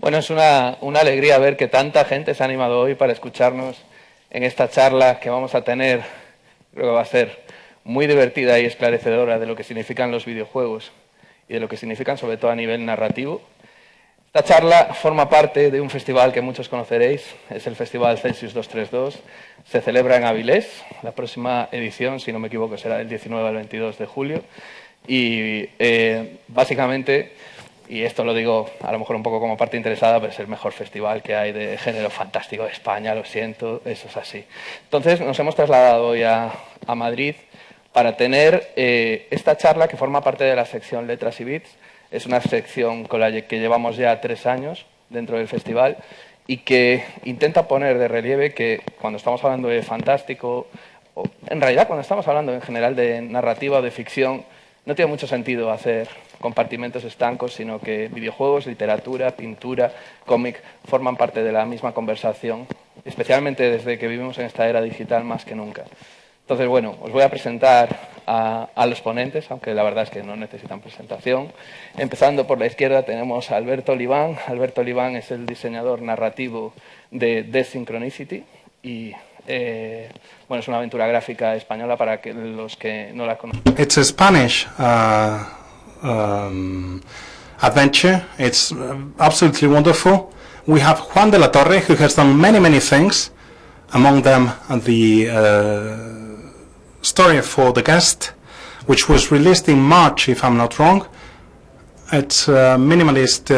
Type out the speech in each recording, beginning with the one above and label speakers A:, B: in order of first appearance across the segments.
A: Bueno, es una alegría ver que tanta gente se ha animado hoy para escucharnos en esta charla que vamos a tener. Creo que va a ser muy divertida y esclarecedora de lo que significan los videojuegos y de lo que significan sobre todo a nivel narrativo. Esta charla forma parte de un festival que muchos conoceréis, es el Festival Celsius232. Se celebra en Avilés. La próxima edición, si no me equivoco, será del 19 al 22 de julio. Y básicamente, y esto lo digo a lo mejor un poco como parte interesada, pero es el mejor festival que hay de género fantástico de España, lo siento, eso es así. Entonces nos hemos trasladado hoy a Madrid para tener esta charla que forma parte de la sección Letras y Bits. Es una sección con la que llevamos ya 3 años dentro del festival y que intenta poner de relieve que cuando estamos hablando de fantástico, o en realidad cuando estamos hablando en general de narrativa o de ficción, no tiene mucho sentido hacer compartimentos estancos, sino que videojuegos, literatura, pintura, cómic forman parte de la misma conversación, especialmente desde que vivimos en esta era digital más que nunca. Entonces, bueno, os voy a presentar a los ponentes, aunque la verdad es que no necesitan presentación. Empezando por la izquierda tenemos a Alberto Oliván. Alberto Oliván es el diseñador narrativo de Desynchronicity y bueno, es una aventura gráfica española para que los que no la conocen.
B: It's a Spanish adventure. It's absolutely wonderful. We have Juan de la Torre, who has done many things, among them the story for the guest, which was released in March, if I'm not wrong. It's a minimalist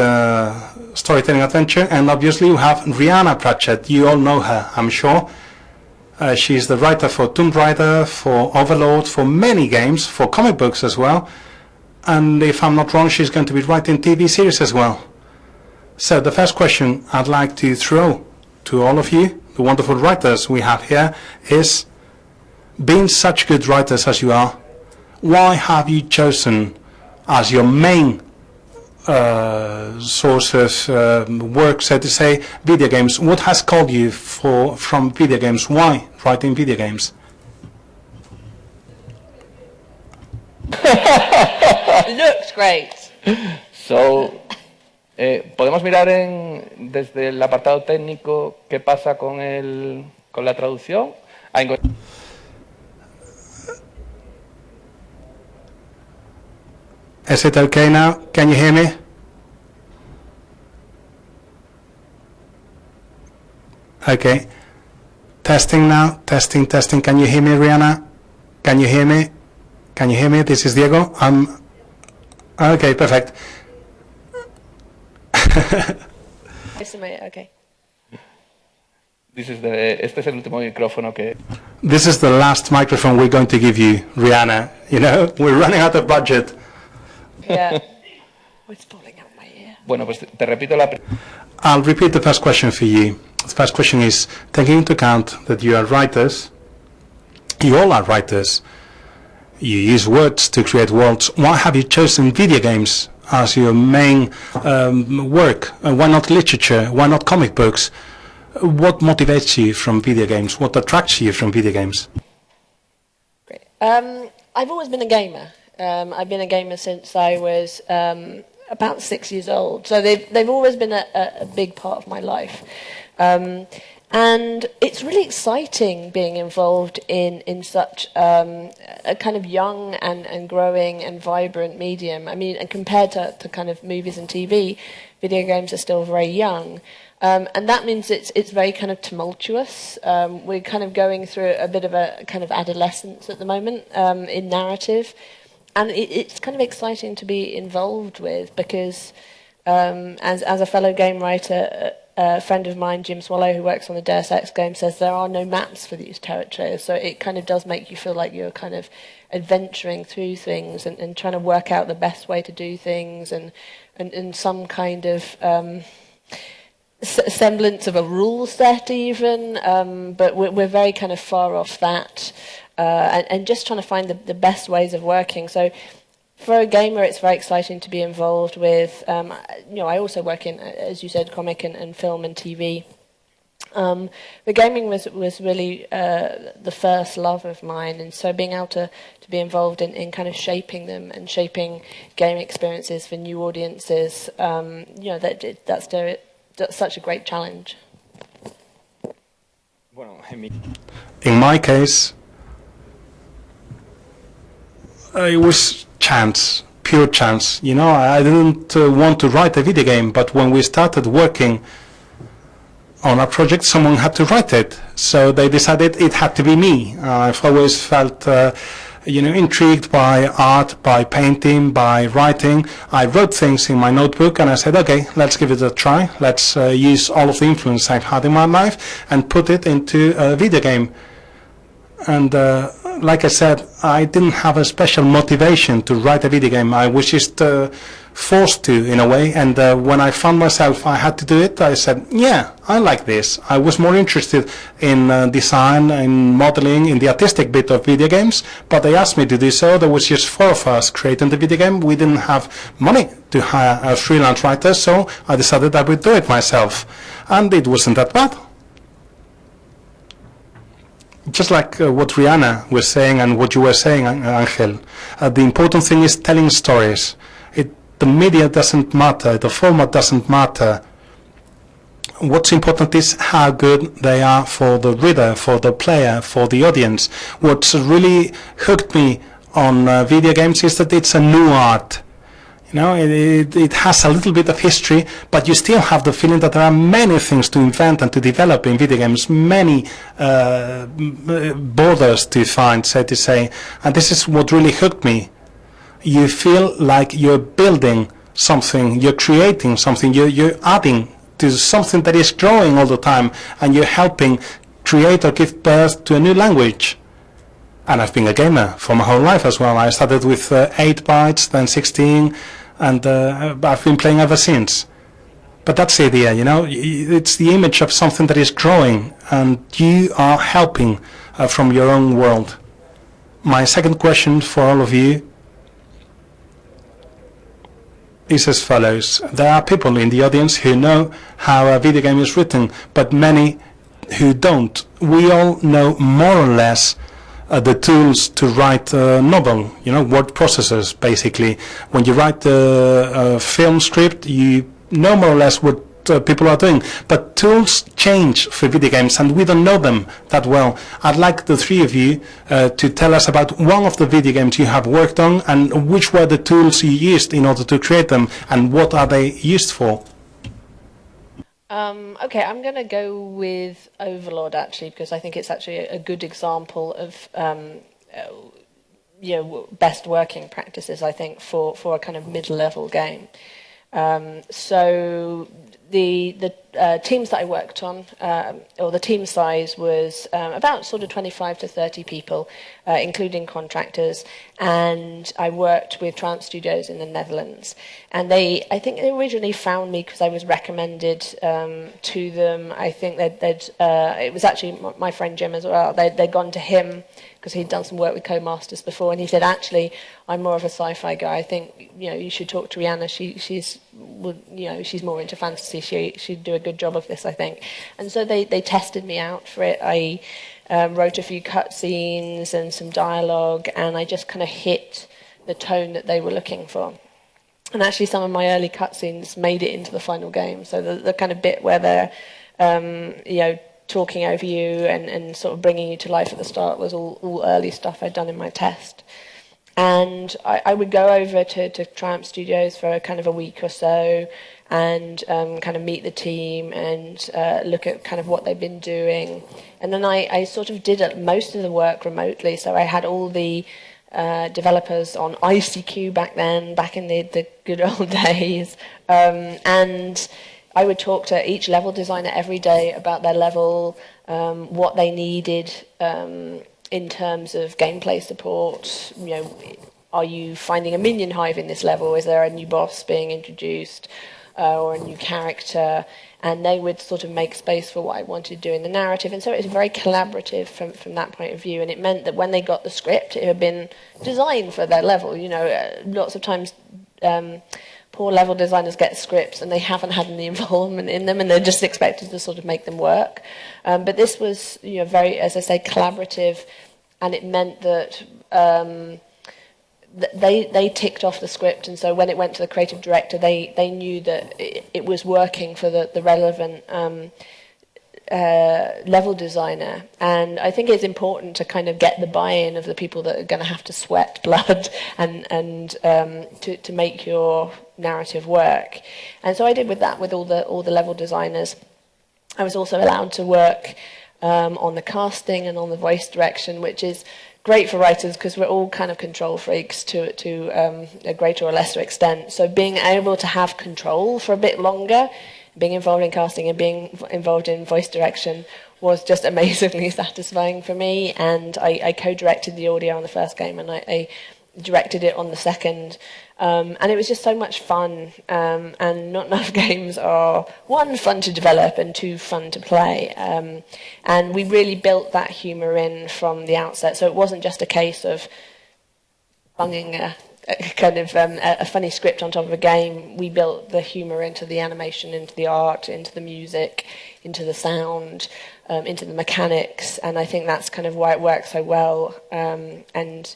B: storytelling adventure, and obviously you have Rhianna Pratchett. You all know her, I'm sure. She's the writer for Tomb Raider, for Overlord, for many games, for comic books as well. And if I'm not wrong, she's going to be writing TV series as well. So the first question I'd like to throw to all of you, the wonderful writers we have here, is, being such good writers as you are, why have you chosen as your main source of work, so to say, video games? What has called you from video games? Why writing video games?
C: Looks great.
A: So, podemos mirar desde el apartado técnico qué pasa con la traducción.
B: Is it okay now? Can you hear me? Okay. Testing now. Testing. Can you hear me, Rhianna? Can you hear me? Can you hear me? This is Diego. Okay, perfect.
C: Okay.
A: Este es el último micrófono que...
B: This is the last microphone we're going to give you, Rhianna. You know, we're running out of budget.
C: Yeah. It's falling out my ear.
A: Bueno, pues te repito la...
B: I'll repeat the first question for you. The first question is, taking into account that you are writers, you all are writers, you use words to create worlds, why have you chosen video games as your main work? Why not literature? Why not comic books? What motivates you from video games? What attracts you from video games?
C: Great. I've always been a gamer. I've been a gamer since I was about 6 years old. So they've always been a big part of my life. And it's really exciting being involved in such a kind of young and growing and vibrant medium. I mean, and compared to kind of movies and TV, video games are still very young. And that means it's very kind of tumultuous. We're kind of going through a bit of a kind of adolescence at the moment in narrative. And it's kind of exciting to be involved with because as a fellow game writer, a friend of mine, Jim Swallow, who works on the Deus Ex game, says there are no maps for these territories. So it kind of does make you feel like you're kind of adventuring through things and trying to work out the best way to do things and some kind of semblance of a rule set even. But we're very kind of far off that. And just trying to find the best ways of working. So for a gamer, it's very exciting to be involved with. I also work in, as you said, comic and film and TV. The gaming was really the first love of mine, and so being able to be involved in kind of shaping them and shaping game experiences for new audiences, that's such a great challenge.
B: In my case, it was chance, pure chance. You know, I didn't want to write a video game, but when we started working on a project, someone had to write it. So they decided it had to be me. I've always felt, intrigued by art, by painting, by writing. I wrote things in my notebook and I said, okay, let's give it a try. Let's use all of the influence I've had in my life and put it into a video game. And like I said, I didn't have a special motivation to write a video game. I was just forced to, in a way. And when I found myself I had to do it, I said, yeah, I like this. I was more interested in design, in modeling, in the artistic bit of video games, but they asked me to do so. There was just 4 of us creating the video game. We didn't have money to hire a freelance writer, so I decided I would do it myself. And it wasn't that bad. Just like what Rhianna was saying and what you were saying, Ángel, the important thing is telling stories. The media doesn't matter, the format doesn't matter. What's important is how good they are for the reader, for the player, for the audience. What's really hooked me on video games is that it's a new art. You know, it has a little bit of history, but you still have the feeling that there are many things to invent and to develop in video games, many borders to find, so to say. And this is what really hooked me. You feel like you're building something, you're creating something, you're adding to something that is growing all the time, and you're helping create or give birth to a new language. And I've been a gamer for my whole life as well. I started with 8 bytes, then 16, and I've been playing ever since. But that's the idea, you know, it's the image of something that is growing, and you are helping from your own world. My second question for all of you is as follows. There are people in the audience who know how a video game is written, but many who don't. We all know more or less the tools to write a novel, you know, word processors, basically. When you write a film script, you know more or less what people are doing, but tools change for video games and we don't know them that well. I'd like the 3 of you to tell us about one of the video games you have worked on and which were the tools you used in order to create them and what are they used for.
C: Okay, I'm going to go with Overlord actually, because I think it's actually a good example of best working practices, I think, for a kind of mid-level game. So the teams that I worked on, or the team size was about sort of 25 to 30 people, including contractors, and I worked with Triumph Studios in the Netherlands. And I think they originally found me because I was recommended to them. I think it was actually my friend Jim as well. They'd gone to him because he'd done some work with Codemasters before, and he said, actually, I'm more of a sci-fi guy. I think, you should talk to Rhianna. She's more into fantasy. She'd do a good job of this, I think. And so they tested me out for it. I wrote a few cutscenes and some dialogue, and I just kind of hit the tone that they were looking for. And actually, some of my early cutscenes made it into the final game. So the kind of bit where they're, talking over you and sort of bringing you to life at the start was all early stuff I'd done in my test. And I would go over to Triumph Studios for kind of a week or so and kind of meet the team and look at kind of what they've been doing. And then I sort of did most of the work remotely. So I had all the developers on ICQ back in the good old days. And I would talk to each level designer every day about their level, what they needed in terms of gameplay support. Are you finding a minion hive in this level? Is there a new boss being introduced or a new character? And they would sort of make space for what I wanted to do in the narrative. And so it was very collaborative from that point of view. And it meant that when they got the script, it had been designed for their level. Lots of times poor level designers get scripts and they haven't had any involvement in them and they're just expected to sort of make them work. But this was, very, as I say, collaborative, and it meant that they ticked off the script, and so when it went to the creative director, they knew that it was working for the relevant level designer. And I think it's important to kind of get the buy-in of the people that are going to have to sweat blood and to make your narrative work. And so I did with that with all the level designers. I was also allowed to work on the casting and on the voice direction, which is great for writers because we're all kind of control freaks to a greater or lesser extent. So being able to have control for a bit longer, being involved in casting and being involved in voice direction was just amazingly satisfying for me. And I co-directed the audio on the first game, and I directed it on the second. And it was just so much fun. And not enough games are, one, fun to develop, and two, fun to play. And we really built that humour in from the outset. So it wasn't just a case of bunging a funny script on top of a game. We built the humour into the animation, into the art, into the music, into the sound, into the mechanics, and I think that's kind of why it works so well. And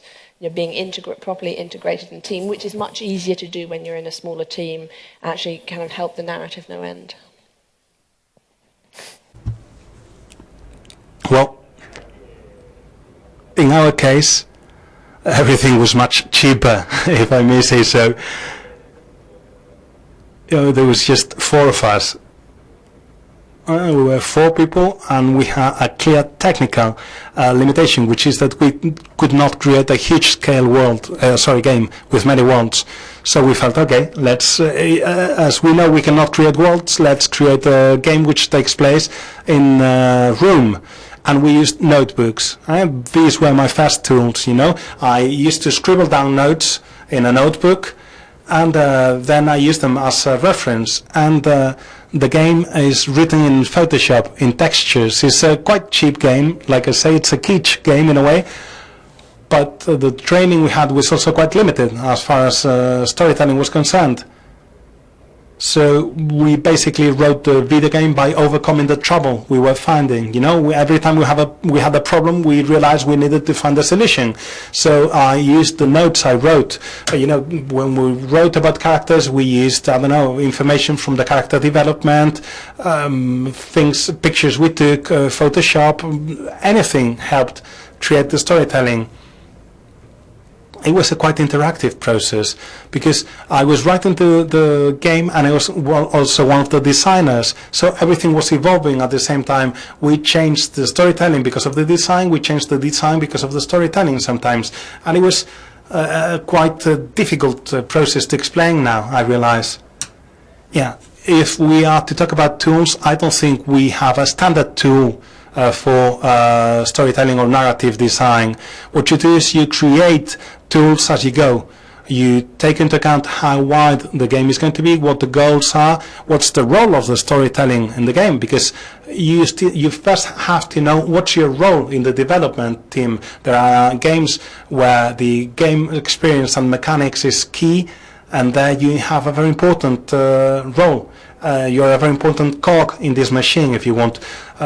C: being properly integrated in a team, which is much easier to do when you're in a smaller team, actually kind of helped the narrative no end.
B: Well, in our case, everything was much cheaper, if I may say so. There was just 4 of us. We were 4 people, and we had a clear technical limitation, which is that we could not create a huge-scale game with many worlds. So we felt, okay, let's, as we know we cannot create worlds, let's create a game which takes place in a room. And we used notebooks. These were my first tools, I used to scribble down notes in a notebook, and then I used them as a reference. And the game is written in Photoshop, in textures. It's a quite cheap game. Like I say, it's a kitsch game in a way. But the training we had was also quite limited as far as storytelling was concerned. So we basically wrote the video game by overcoming the trouble we were finding. Every time we had a problem, we realized we needed to find a solution. So I used the notes I wrote. When we wrote about characters, we used, information from the character development, pictures we took, Photoshop, anything helped create the storytelling. It was a quite interactive process because I was writing the game, and I was also one of the designers. So everything was evolving at the same time. We changed the storytelling because of the design. We changed the design because of the storytelling sometimes. And it was quite a difficult process to explain now, I realize. Yeah, if we are to talk about tools, I don't think we have a standard tool for storytelling or narrative design. What you do is you create tools as you go. You take into account how wide the game is going to be, what the goals are, what's the role of the storytelling in the game, because you first have to know what's your role in the development team. There are games where the game experience and mechanics is key, and there you have a very important role. You're a very important cog in this machine, if you want.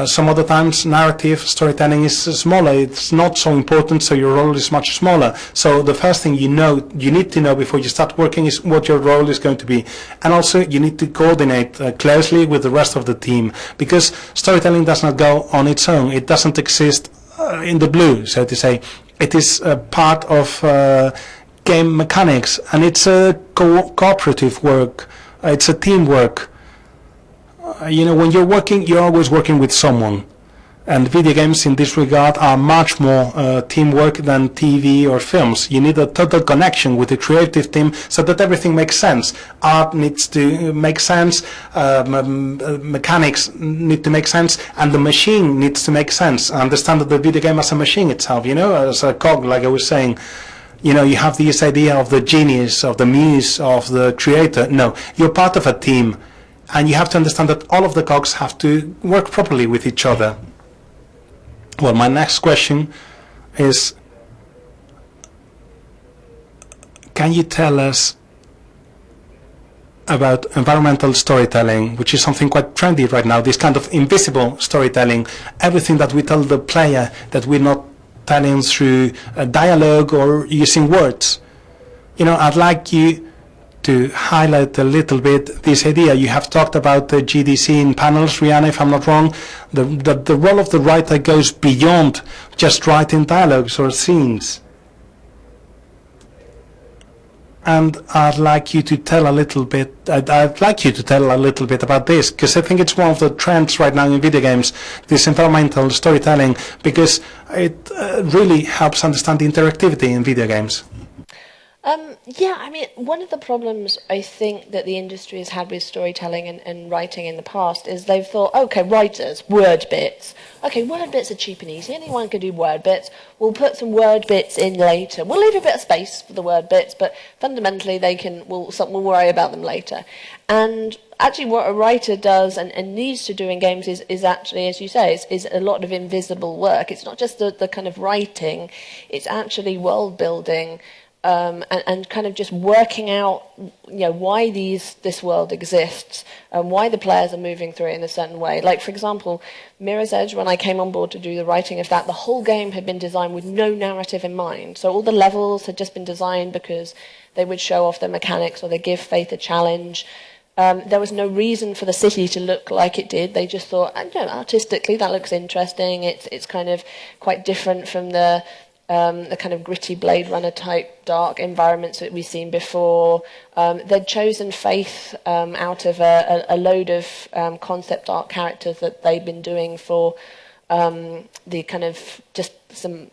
B: Some other times narrative storytelling is smaller. It's not so important, so your role is much smaller. So the first thing you need to know before you start working is what your role is going to be. And also you need to coordinate closely with the rest of the team, because storytelling does not go on its own. It doesn't exist in the blue, so to say. It is a part of game mechanics, and it's a cooperative work. It's a teamwork. When you're working, you're always working with someone. And video games in this regard are much more teamwork than TV or films. You need a total connection with the creative team so that everything makes sense. Art needs to make sense, mechanics need to make sense, and the machine needs to make sense. Understand that the video game as a machine itself, as a cog, like I was saying. You have this idea of the genius, of the muse, of the creator. No, you're part of a team. And you have to understand that all of the cogs have to work properly with each other. Well, my next question is, can you tell us about environmental storytelling, which is something quite trendy right now, this kind of invisible storytelling, everything that we tell the player that we're not telling through a dialogue or using words? I'd like you to highlight a little bit this idea. You have talked about the GDC in panels, Rhianna, if I'm not wrong. The role of the writer goes beyond just writing dialogues or scenes. And I'd like you to tell a little bit. I'd like you to tell a little bit about this, because I think it's one of the trends right now in video games, this environmental storytelling, because it really helps understand the interactivity in video games.
C: Yeah, I mean, one of the problems I think that the industry has had with storytelling and writing in the past is they've thought, okay, writers, word bits. Okay, word bits are cheap and easy. Anyone can do word bits. We'll put some word bits in later. We'll leave a bit of space for the word bits, but fundamentally we'll worry about them later. And actually what a writer does and needs to do in games is actually, as you say, is a lot of invisible work. It's not just the kind of writing, it's actually world building, and kind of just working out, why this world exists and why the players are moving through it in a certain way. Like, for example, Mirror's Edge, when I came on board to do the writing of that, the whole game had been designed with no narrative in mind. So all the levels had just been designed because they would show off their mechanics or they give Faith a challenge. There was no reason for the city to look like it did. They just thought, artistically that looks interesting. It's kind of quite different from the kind of gritty Blade Runner type dark environments that we've seen before. They'd chosen Faith out of a load of concept art characters that they'd been doing for the kind of just some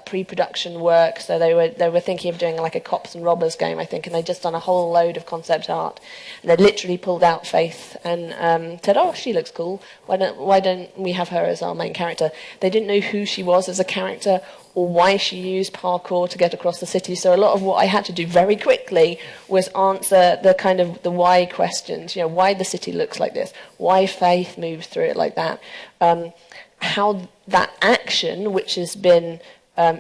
C: pre-production work. So they were thinking of doing like a cops and robbers game, I think, and they'd just done a whole load of concept art. And they literally pulled out Faith and said, "Oh, she looks cool. Why don't we have her as our main character?" They didn't know who she was as a character or why she used parkour to get across the city. So a lot of what I had to do very quickly was answer the kind of the why questions. Why the city looks like this, why Faith moves through it like that, how that action, which has been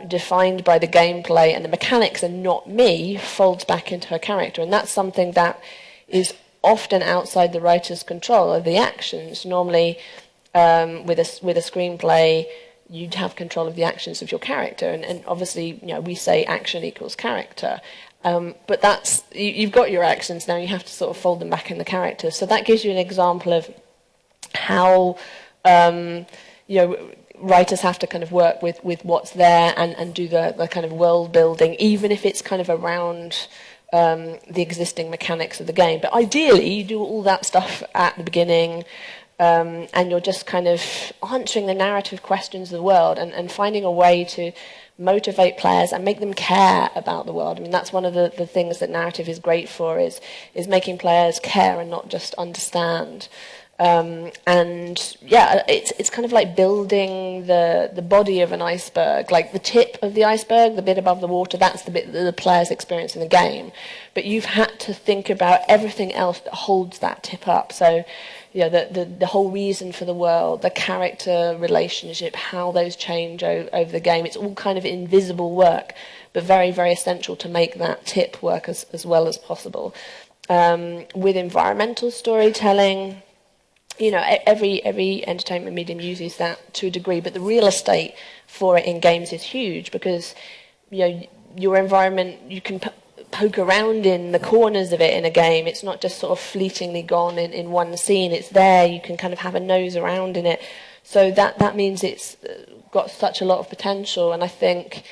C: defined by the gameplay and the mechanics and not me, folds back into her character. And that's something that is often outside the writer's control of the actions. Normally, with a screenplay, you'd have control of the actions of your character. And obviously, we say action equals character. But that's you've got your actions now, you have to sort of fold them back in the character. So that gives you an example of how writers have to kind of work with what's there and do the kind of world building, even if it's kind of around the existing mechanics of the game. But ideally, you do all that stuff at the beginning, and you're just kind of answering the narrative questions of the world and finding a way to motivate players and make them care about the world. I mean, that's one of the things that narrative is great for, is making players care and not just understand. And yeah, it's kind of like building the body of an iceberg. Like the tip of the iceberg, the bit above the water, that's the bit that the players experience in the game. But you've had to think about everything else that holds that tip up. So, the whole reason for the world, the character relationship, how those change over the game. It's all kind of invisible work, but very, very essential to make that tip work as well as possible. With environmental storytelling, every entertainment medium uses that to a degree, but the real estate for it in games is huge because, your environment, you can poke around in the corners of it in a game. It's not just sort of fleetingly gone in one scene. It's there. You can kind of have a nose around in it. So that means it's got such a lot of potential. And I think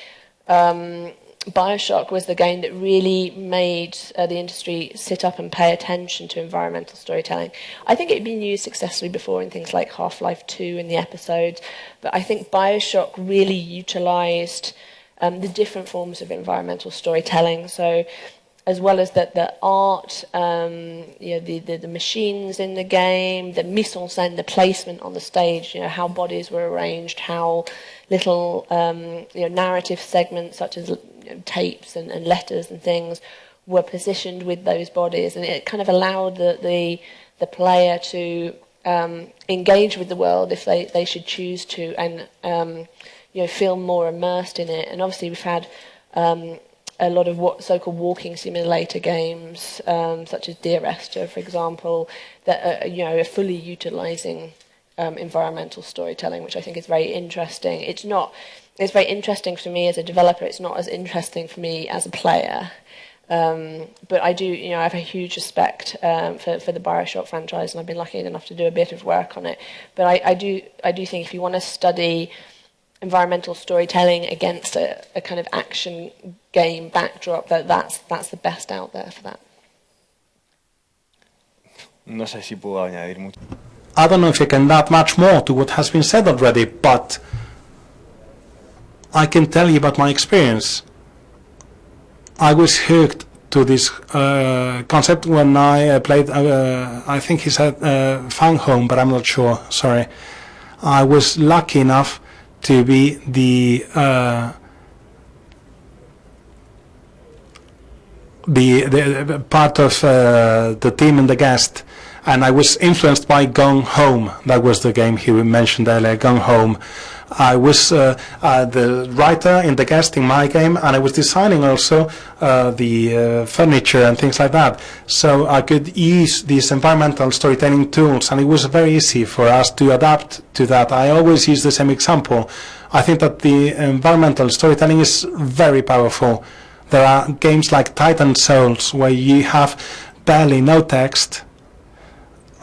C: BioShock was the game that really made the industry sit up and pay attention to environmental storytelling. I think it had been used successfully before in things like Half-Life 2 in the episodes, but I think BioShock really utilised the different forms of environmental storytelling. So as well as the art, the machines in the game, the mise en scène, the placement on the stage, how bodies were arranged, how little narrative segments such as tapes and letters and things were positioned with those bodies, and it kind of allowed the player to engage with the world if they should choose to, and feel more immersed in it. And obviously we've had a lot of so-called walking simulator games, such as Dear Esther, for example, that are fully utilising environmental storytelling, which I think is very interesting. It's very interesting for me as a developer. It's not as interesting for me as a player. But I do, I have a huge respect for the BioShock franchise, and I've been lucky enough to do a bit of work on it. But I do think if you want to study environmental storytelling against a kind of action game backdrop, that's the best out there for that.
D: No sé si puedo añadir mucho.
B: I don't know if I can add much more to what has been said already, but I can tell you about my experience. I was hooked to this concept when I played, I think he said Fang Home, but I'm not sure, sorry. I was lucky enough to be the part of the team and the guest, and I was influenced by Gone Home. That was the game he mentioned earlier, Gone Home. I was the writer in the guest in my game, and I was designing also the furniture and things like that. So I could use these environmental storytelling tools, and it was very easy for us to adapt to that. I always use the same example. I think that the environmental storytelling is very powerful. There are games like Titan Souls where you have barely no text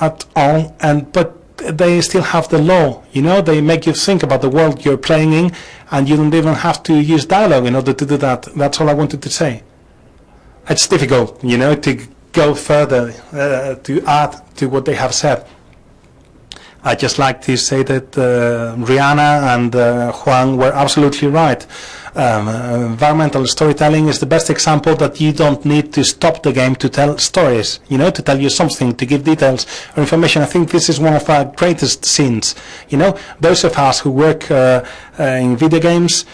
B: at all, but they still have the lore, they make you think about the world you're playing in, and you don't even have to use dialogue in order to do that. That's all I wanted to say. It's difficult, to go further, to add to what they have said. I just like to say that Rhianna and Juan were absolutely right. Environmental storytelling is the best example that you don't need to stop the game to tell stories, to tell you something, to give details or information. I think this is one of our greatest sins. Those of us who work in video games,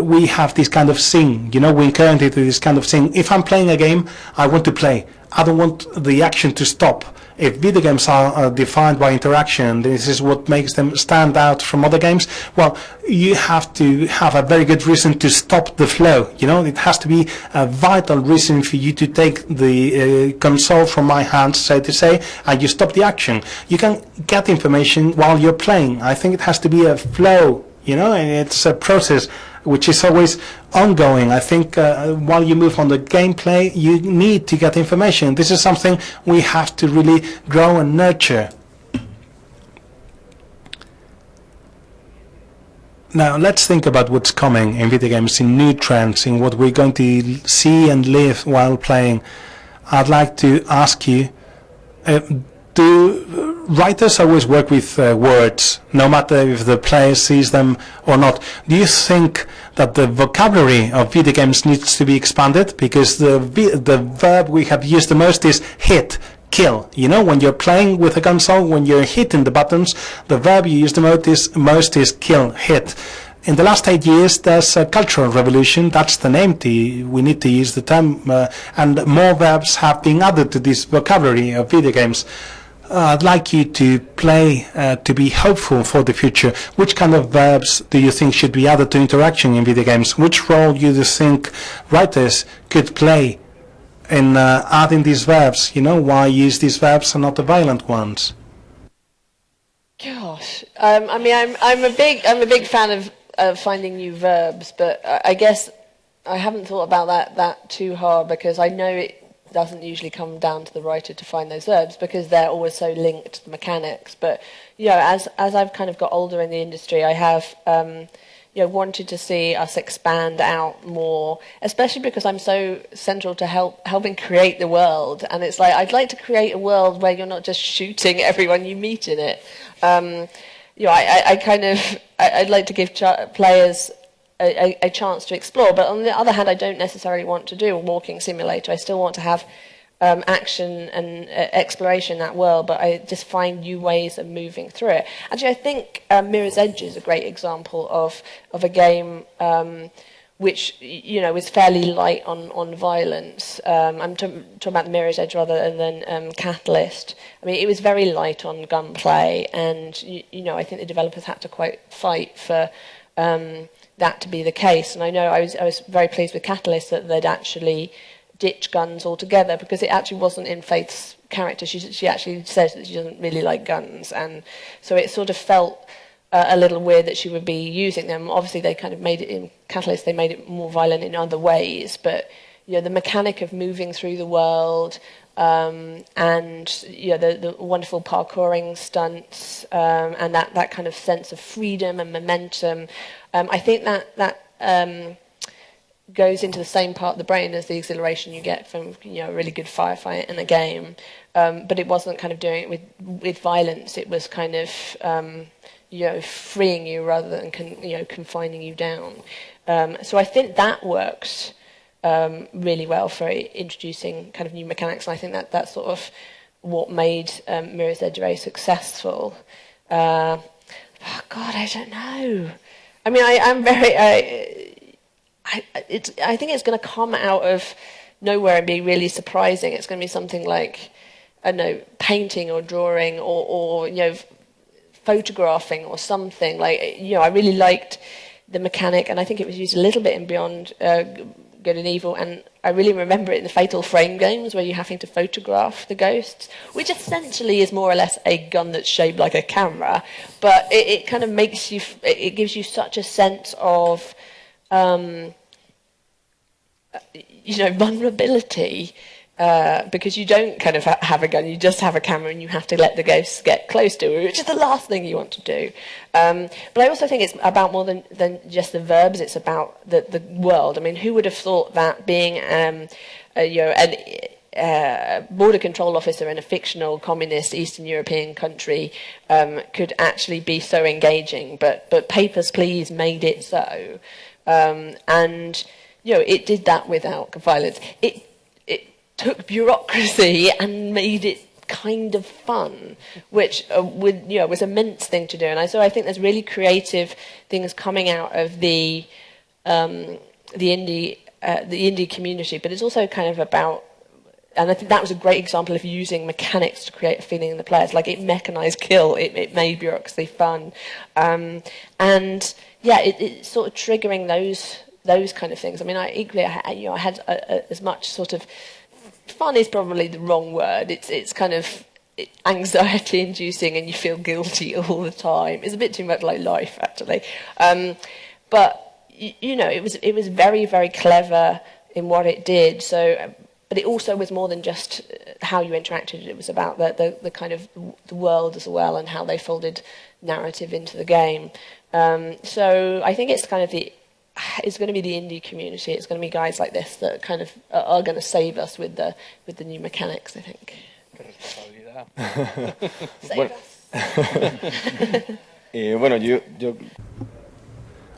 B: we have this kind of sin, we incur into this kind of sin. If I'm playing a game, I want to play. I don't want the action to stop. If video games are defined by interaction, this is what makes them stand out from other games, well, you have to have a very good reason to stop the flow. It has to be a vital reason for you to take the console from my hands, so to say, and you stop the action. You can get information while you're playing. I think it has to be a flow, and it's a process which is always ongoing. I think while you move on the gameplay, you need to get information. This is something we have to really grow and nurture. Now, let's think about what's coming in video games, in new trends, in what we're going to see and live while playing. I'd like to ask you, do writers always work with words, no matter if the player sees them or not? Do you think that the vocabulary of video games needs to be expanded? Because the verb we have used the most is hit, kill. When you're playing with a console, when you're hitting the buttons, the verb you use the most is kill, hit. In the last 8 years, there's a cultural revolution. That's the name. We need to use the term, and more verbs have been added to this vocabulary of video games. I'd like you to play, to be hopeful for the future. Which kind of verbs do you think should be added to interaction in video games? Which role do you think writers could play in adding these verbs? Why use these verbs and not the violent ones?
C: Gosh, I'm a big fan of finding new verbs, but I guess I haven't thought about that too hard, because I know it doesn't usually come down to the writer to find those verbs, because they're always so linked to the mechanics. But as I've kind of got older in the industry, I have wanted to see us expand out more, especially because I'm so central to helping create the world. And it's like, I'd like to create a world where you're not just shooting everyone you meet in it. I'd like to give players a chance to explore, but on the other hand, I don't necessarily want to do a walking simulator. I still want to have action and exploration in that world, but I just find new ways of moving through it. Actually, I think Mirror's Edge is a great example of a game which is fairly light on violence. I'm talking about Mirror's Edge rather than Catalyst. I mean, it was very light on gunplay, and I think the developers had to quite fight for that to be the case. And I know I was very pleased with Catalyst that they'd actually ditch guns altogether, because it actually wasn't in Faith's character. She actually says that she doesn't really like guns, and so it sort of felt a little weird that she would be using them. Obviously, they kind of made it in Catalyst, they made it more violent in other ways, but the mechanic of moving through the world, and the wonderful parkouring stunts, and that kind of sense of freedom and momentum. I think that goes into the same part of the brain as the exhilaration you get from a really good firefight in a game, but it wasn't kind of doing it with violence. It was kind of freeing you rather than confining you down. So I think that works really well for introducing kind of new mechanics, and I think that's sort of what made Mirror's Edge very successful. I don't know. I mean, I think it's going to come out of nowhere and be really surprising. It's going to be something like, I don't know, painting or drawing or photographing or something. I really liked the mechanic, and I think it was used a little bit in Beyond Good and Evil, and I really remember it in the Fatal Frame games where you're having to photograph the ghosts, which essentially is more or less a gun that's shaped like a camera, but it kind of makes you, it gives you such a sense of vulnerability, because you don't kind of have a gun, you just have a camera and you have to let the ghosts get close to it, which is the last thing you want to do. But I also think it's about more than just the verbs, it's about the world. I mean, who would have thought that being a border control officer in a fictional communist Eastern European country could actually be so engaging, but Papers, Please made it so. And it did that without violence. It took bureaucracy and made it kind of fun, which was a immense thing to do. And so I think there's really creative things coming out of the indie community, but it's also kind of about, and I think that was a great example of using mechanics to create a feeling in the players. Like, it mechanized kill, it made bureaucracy fun, it's sort of triggering those kind of things. I mean, I had as much sort of, fun is probably the wrong word. It's kind of anxiety inducing, and you feel guilty all the time. It's a bit too much like life, actually. But it was very, very clever in what it did. So, but it also was more than just how you interacted. It was about the kind of the world as well, and how they folded narrative into the game. So I think it's kind of it's going to be the indie community. It's going to be guys like this that kind of are going to save us with the new mechanics, I think. Save us.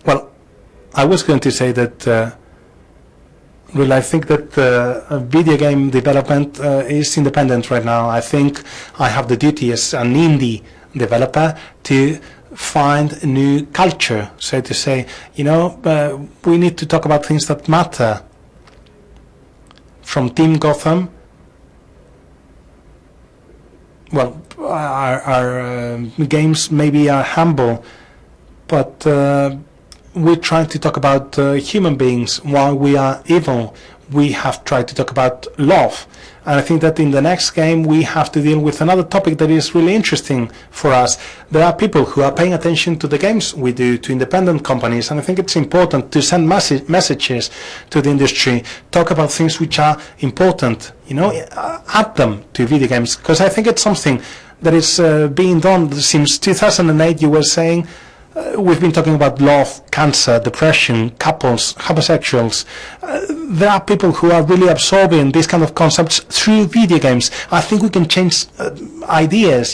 B: Well, I was going to say that really, I think that video game development is independent right now. I think I have the duty as an indie developer to find a new culture, so to say. We need to talk about things that matter. From Team Gotham, well, our games maybe are humble, but we're trying to talk about human beings. While we are evil, we have tried to talk about love. And I think that in the next game we have to deal with another topic that is really interesting for us. There are people who are paying attention to the games we do, to independent companies, and I think it's important to send messages to the industry, talk about things which are important, add them to video games, because I think it's something that is being done since 2008. You were saying, we've been talking about love, cancer, depression, couples, homosexuals. There are people who are really absorbing these kind of concepts through video games. I think we can change ideas,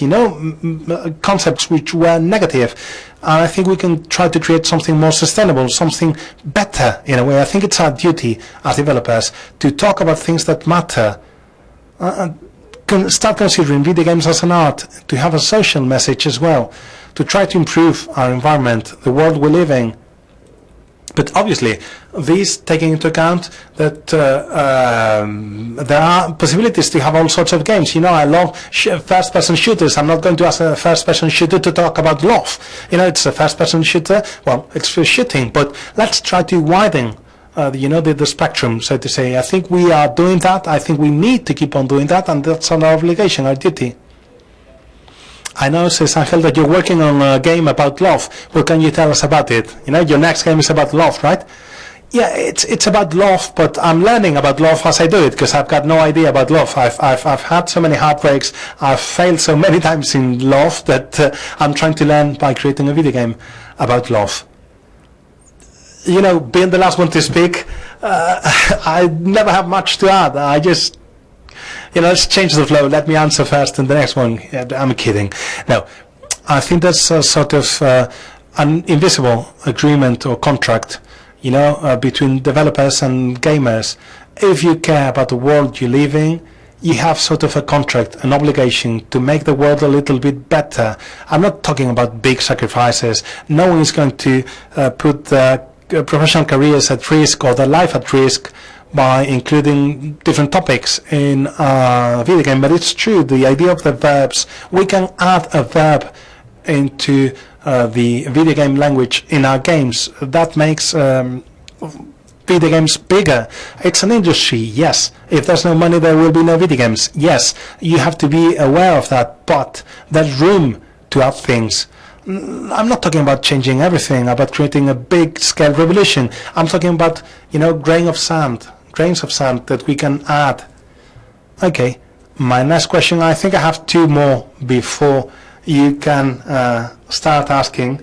B: concepts which were negative. And I think we can try to create something more sustainable, something better in a way. I think it's our duty as developers to talk about things that matter. Start considering video games as an art, to have a social message as well, to try to improve our environment, the world we live in. But obviously, this taking into account that there are possibilities to have all sorts of games. I love first-person shooters. I'm not going to ask a first-person shooter to talk about love. It's a first-person shooter. Well, it's for shooting, but let's try to widen the spectrum, so to say. I think we are doing that. I think we need to keep on doing that, and that's our obligation, our duty. I know, says Ángel, that you're working on a game about love. What can you tell us about it? Your next game is about love, right? yeah, it's about love, but I'm learning about love as I do it, because I've got no idea about love. I've had so many heartbreaks, I've failed so many times in love that I'm trying to learn by creating a video game about love. You know, being the last one to speak, I never have much to add. I just, you know, let's change the flow. Let me answer first and the next one. Yeah, I'm kidding. No, I think that's a sort of an invisible agreement or contract, you know, between developers and gamers. If you care about the world you live in, you have sort of a contract, an obligation to make the world a little bit better. I'm not talking about big sacrifices. No one is going to put professional careers at risk or their life at risk by including different topics in a video game. But it's true, the idea of the verbs, we can add a verb into the video game language in our games. That makes video games bigger. It's an industry, yes. If there's no money, there will be no video games, yes. You have to be aware of that, but there's room to add things. I'm not talking about changing everything, about creating a big scale revolution. I'm talking about, you know, grains of sand that we can add. Okay, my next question, I think I have two more before you can start asking.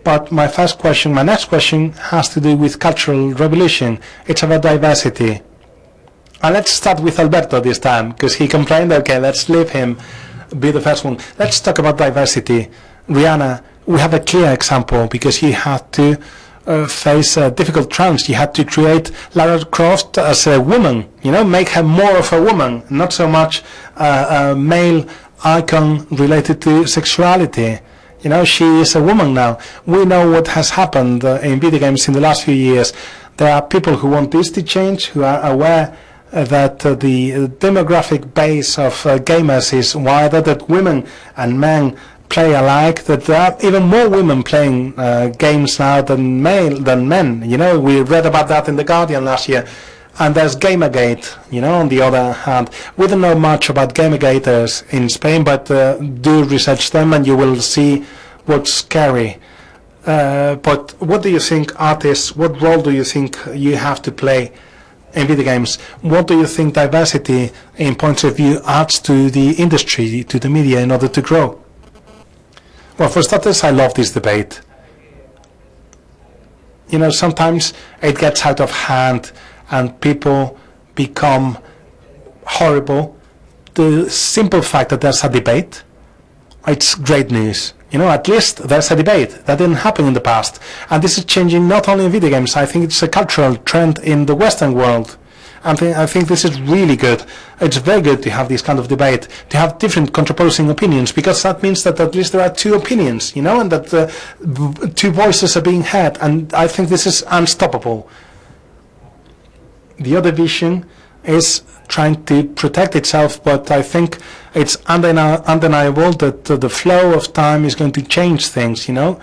B: But my next question has to do with cultural revolution. It's about diversity. And let's start with Alberto this time, because he complained, okay, let's leave him be the first one. Let's talk about diversity. Rhianna, we have a clear example, because he had to face difficult trends. He had to create Lara Croft as a woman, you know, make her more of a woman, not so much a male icon related to sexuality. You know, she is a woman now. We know what has happened in video games in the last few years. There are people who want this to change, who are aware that the demographic base of gamers is wider, that women and men play alike, that there are even more women playing games now than men. You know, we read about that in The Guardian last year. And there's Gamergate, you know, on the other hand. We don't know much about Gamergaters in Spain, but do research them and you will see what's scary. But what do you think, artists, what role do you think you have to play in video games? What do you think diversity in points of view adds to the industry, to the media, in order to grow? Well, for starters, I love this debate. You know, sometimes it gets out of hand and people become horrible. The simple fact that there's a debate, it's great news. You know, at least there's a debate. That didn't happen in the past. And this is changing not only in video games, I think it's a cultural trend in the Western world. And I think this is really good. It's very good to have this kind of debate, to have different contraposing opinions, because that means that at least there are two opinions, you know, and that two voices are being heard. And I think this is unstoppable. The other vision is trying to protect itself, but I think it's undeniable that the flow of time is going to change things, you know.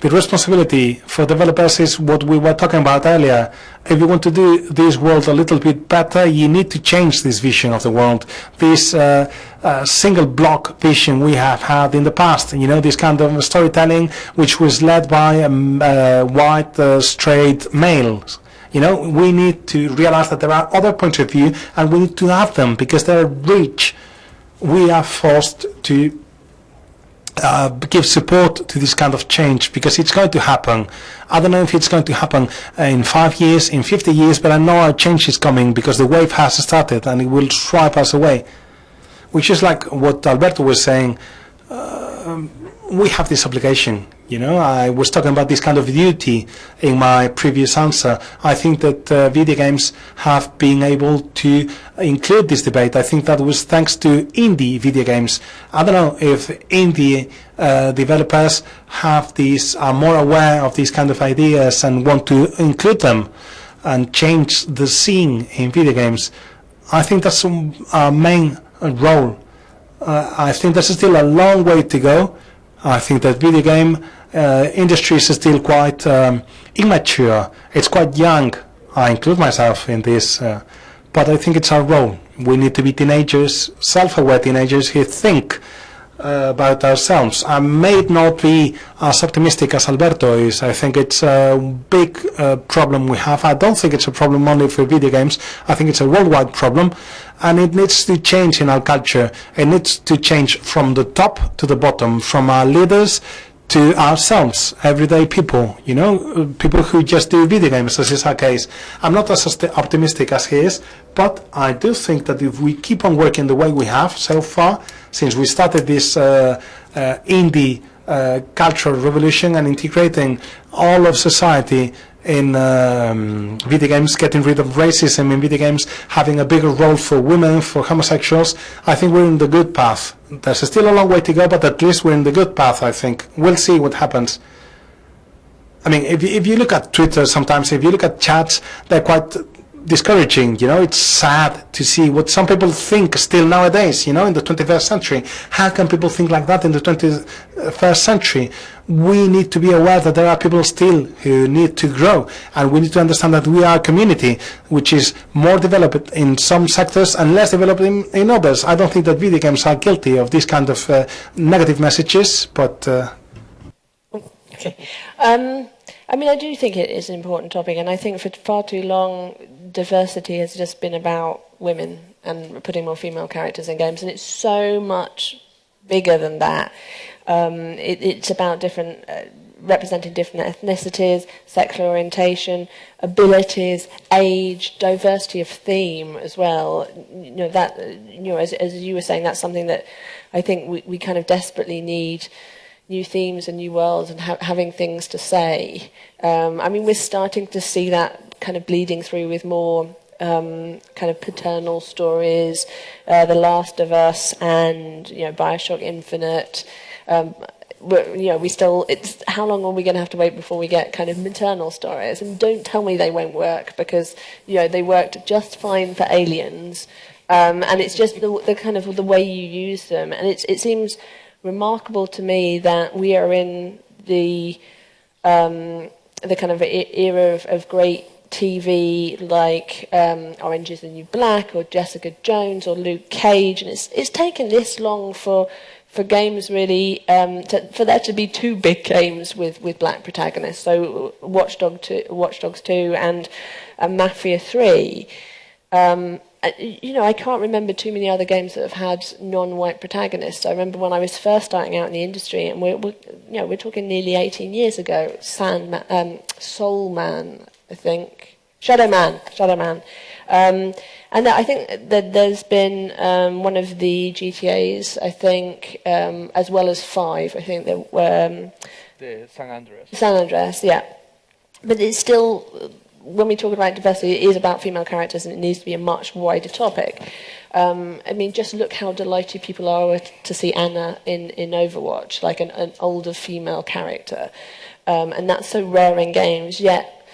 B: The responsibility for developers is what we were talking about earlier. If you want to do this world a little bit better, you need to change this vision of the world, this single block vision we have had in the past, you know, this kind of storytelling which was led by white, straight males. You know, we need to realize that there are other points of view and we need to have them because they're rich. We are forced to give support to this kind of change because it's going to happen. I don't know if it's going to happen in 5 years, in 50 years, but I know a change is coming because the wave has started and it will swipe us away. Which is like what Alberto was saying. We have this obligation. You know, I was talking about this kind of duty in my previous answer. I think that video games have been able to include this debate. I think that was thanks to indie video games. I don't know if indie developers have these, are more aware of these kind of ideas and want to include them and change the scene in video games. I think that's our main role. I think there's still a long way to go. I think that video game industry is still quite immature. It's quite young. I include myself in this, but I think it's our role. We need to be teenagers, self-aware teenagers who think about ourselves. I may not be as optimistic as Alberto is. I think it's a big problem we have. I don't think it's a problem only for video games. I think it's a worldwide problem, and it needs to change in our culture. It needs to change from the top to the bottom, from our leaders to ourselves, everyday people, you know, people who just do video games, as is our case. I'm not as optimistic as he is, but I do think that if we keep on working the way we have so far, since we started this indie cultural revolution and integrating all of society in video games, getting rid of racism in video games, having a bigger role for women, for homosexuals, I think we're in the good path. There's still a long way to go, but at least we're in the good path, I think. We'll see what happens. I mean, if you look at Twitter sometimes, if you look at chats, they're quite discouraging, you know. It's sad to see what some people think still nowadays, you know, in the 21st century. How can people think like that in the 21st century? We need to be aware that there are people still who need to grow, and we need to understand that we are a community which is more developed in some sectors and less developed in others. I don't think that video games are guilty of this kind of negative messages, but
C: Okay. I mean, I do think it is an important topic, and I think for far too long, diversity has just been about women and putting more female characters in games, and it's so much bigger than that. It's about different, representing different ethnicities, sexual orientation, abilities, age, diversity of theme as well. You know, that, you know, as you were saying, that's something that I think we kind of desperately need. New themes and new worlds, and having things to say. I mean, we're starting to see that kind of bleeding through with more kind of paternal stories, The Last of Us, and, you know, BioShock Infinite. You know, it's how long are we going to have to wait before we get kind of maternal stories? And don't tell me they won't work, because, you know, they worked just fine for Aliens, and it's just the kind of the way you use them, and it seems remarkable to me that we are in the kind of era of great TV like Orange is the New Black or Jessica Jones or Luke Cage, and it's taken this long for games really for there to be two big games with black protagonists. So Watch Dogs 2 and Mafia 3. You know, I can't remember too many other games that have had non-white protagonists. I remember when I was first starting out in the industry, and we're talking nearly 18 years ago. Soul Man, I think, Shadow Man, and I think that there's been one of the GTAs, I think, as well as 5. I think there were
A: the San Andreas.
C: San Andreas, yeah, but it's still. When we talk about diversity, it is about female characters, and it needs to be a much wider topic. I mean, just look how delighted people are to see Anna in Overwatch, like an older female character. And that's so rare in games, yet,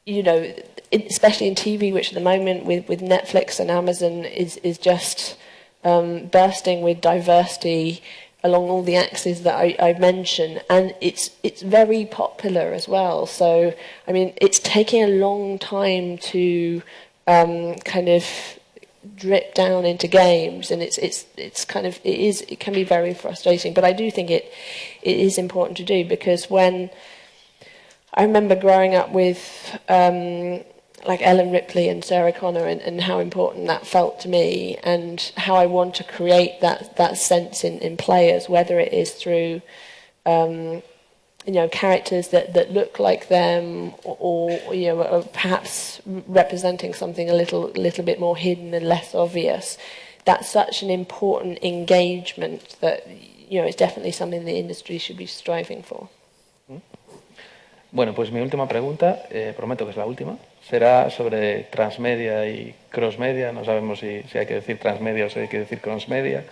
C: you know, especially in TV, which at the moment with Netflix and Amazon is just bursting with diversity along all the axes that I mentioned, and it's very popular as well. So, I mean, it's taking a long time to kind of drip down into games, and it's kind of it can be very frustrating. But I do think it is important to do, because when I remember growing up with like Ellen Ripley and Sarah Connor, and how important that felt to me, and how I want to create that sense in players, whether it is through you know, characters that look like them, or you know, or perhaps representing something a little bit more hidden and less obvious. That's such an important engagement that, you know, it's definitely something the industry should be striving for.
A: Bueno, pues mi última pregunta, prometo que es la última, será sobre transmedia y crossmedia. No sabemos si hay que decir transmedia o si hay que decir crossmedia.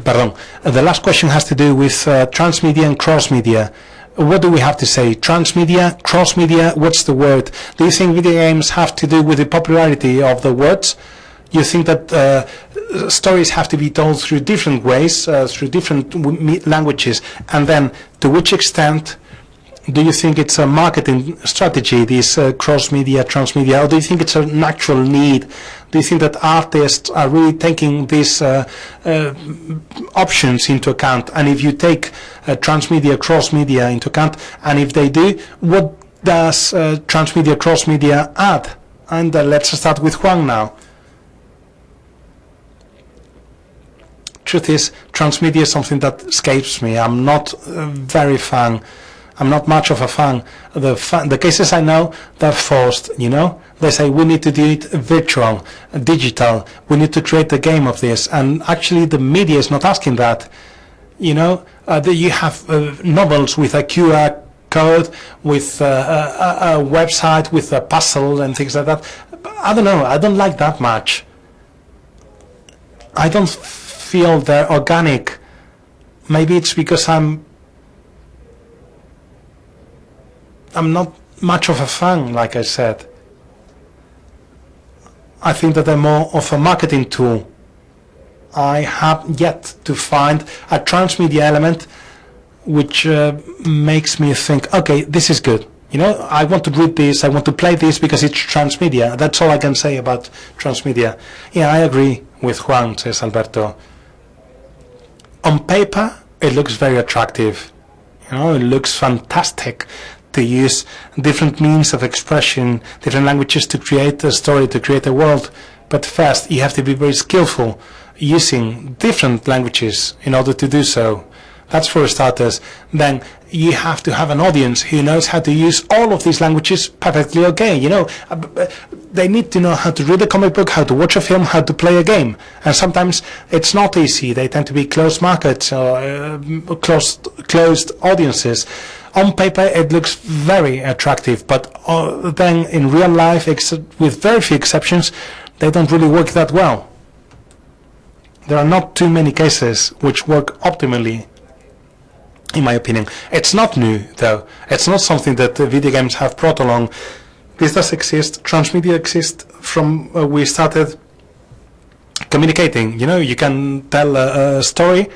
B: Pardon. The last question has to do with transmedia and crossmedia. What do we have to say? Transmedia, crossmedia, what's the word? Do you think video games have to do with the popularity of the words? You think that stories have to be told through different ways, through different languages, and then to which extent Do you think it's a marketing strategy, this cross-media, transmedia, or do you think it's a natural need? Do you think that artists are really taking these options into account? And if you take transmedia, cross-media into account, and if they do, what does transmedia, cross-media add? And let's start with Juan now. Truth is, transmedia is something that escapes me. I'm not I'm not much of a fan. The cases I know, they're forced, you know. They say we need to do it virtual, digital. We need to create a game of this. And actually the media is not asking that. You know, you have novels with a QR code, with a website, with a puzzle and things like that. I don't know. I don't like that much. I don't feel they're organic. Maybe it's because I'm not much of a fan, like I said. I think that they're more of a marketing tool. I have yet to find a transmedia element which makes me think, okay, this is good. You know, I want to read this, I want to play this because it's transmedia. That's all I can say about transmedia. Yeah, I agree with Juan, says Alberto. On paper, it looks very attractive. You know, it looks fantastic to use different means of expression, different languages to create a story, to create a world. But first, you have to be very skillful using different languages in order to do so. That's for starters. Then you have to have an audience who knows how to use all of these languages perfectly okay. You know, they need to know how to read a comic book, how to watch a film, how to play a game. And sometimes it's not easy. They tend to be closed markets or closed audiences. On paper, it looks very attractive, but then in real life, with very few exceptions, they don't really work that well. There are not too many cases which work optimally, in my opinion. It's not new, though. It's not something that video games have brought along. This does exist. Transmedia exists from we started communicating. You know, you can tell a story,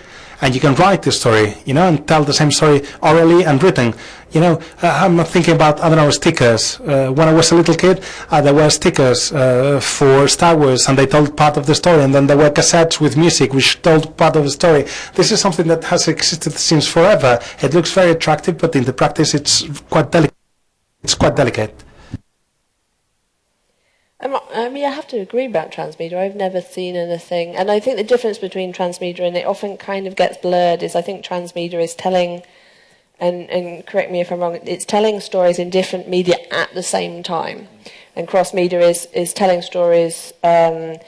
B: and you can write the story, you know, and tell the same story orally and written. You know, I'm not thinking about, I don't know, stickers. When I was a little kid, there were stickers for Star Wars, and they told part of the story, and then there were cassettes with music which told part of the story. This is something that has existed since forever. It looks very attractive, but in the practice it's quite delicate. It's quite delicate.
C: I mean, I have to agree about transmedia. I've never seen anything. And I think the difference between transmedia, and it often kind of gets blurred, is I think transmedia is telling, and correct me if I'm wrong, it's telling stories in different media at the same time. And cross-media is telling stories in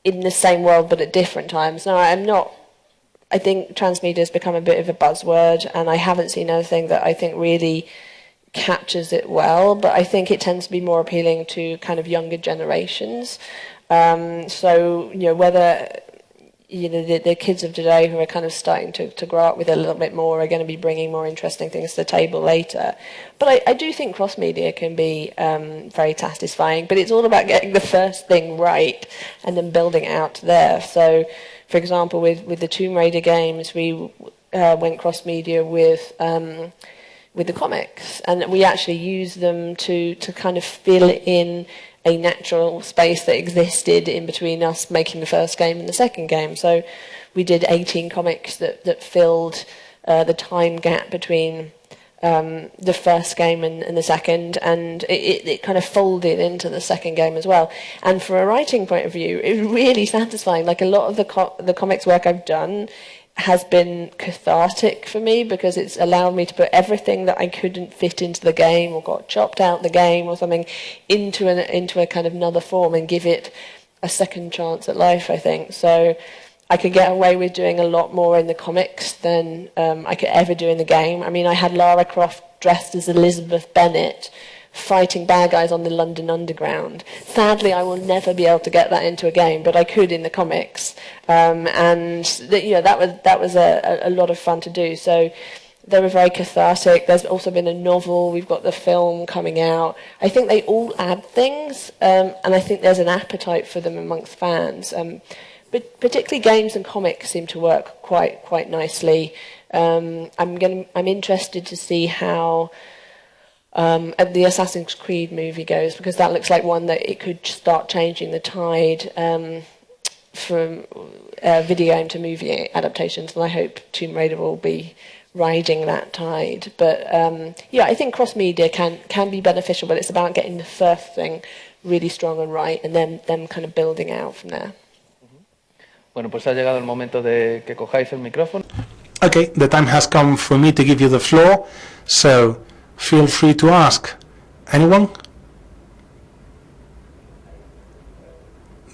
C: the same world but at different times. Now, I think transmedia has become a bit of a buzzword, and I haven't seen anything that I think really captures it well, but I think it tends to be more appealing to kind of younger generations. So, you know, whether, you know, the kids of today who are kind of starting to grow up with a little bit more are going to be bringing more interesting things to the table later. But I do think cross-media can be very satisfying, but it's all about getting the first thing right and then building out there. So, for example, with the Tomb Raider games, we went cross-media with the comics, and we actually used them to kind of fill in a natural space that existed in between us making the first game and the second game. So we did 18 comics that filled the time gap between the first game and the second, and it kind of folded into the second game as well. And from a writing point of view, it was really satisfying. Like, a lot of the comics work I've done has been cathartic for me, because it's allowed me to put everything that I couldn't fit into the game or got chopped out the game or something into a kind of another form and give it a second chance at life, I think. So I could get away with doing a lot more in the comics than I could ever do in the game. I mean, I had Lara Croft dressed as Elizabeth Bennet fighting bad guys on the London Underground. Sadly, I will never be able to get that into a game, but I could in the comics, and that was a lot of fun to do. So they were very cathartic. There's also been a novel. We've got the film coming out. I think they all add things, and I think there's an appetite for them amongst fans. But particularly games and comics seem to work quite nicely. I'm interested to see how the Assassin's Creed movie goes, because that looks like one that it could start changing the tide from video game to movie adaptations, and I hope Tomb Raider will be riding that tide. But yeah, I think cross-media can be beneficial, but it's about getting the first thing really strong and right, and then them kind of building out from there.
A: Bueno, pues ha llegado el momento de que cojáis el micrófono.
B: Okay, the time has come for me to give you the floor, so feel free to ask. Anyone?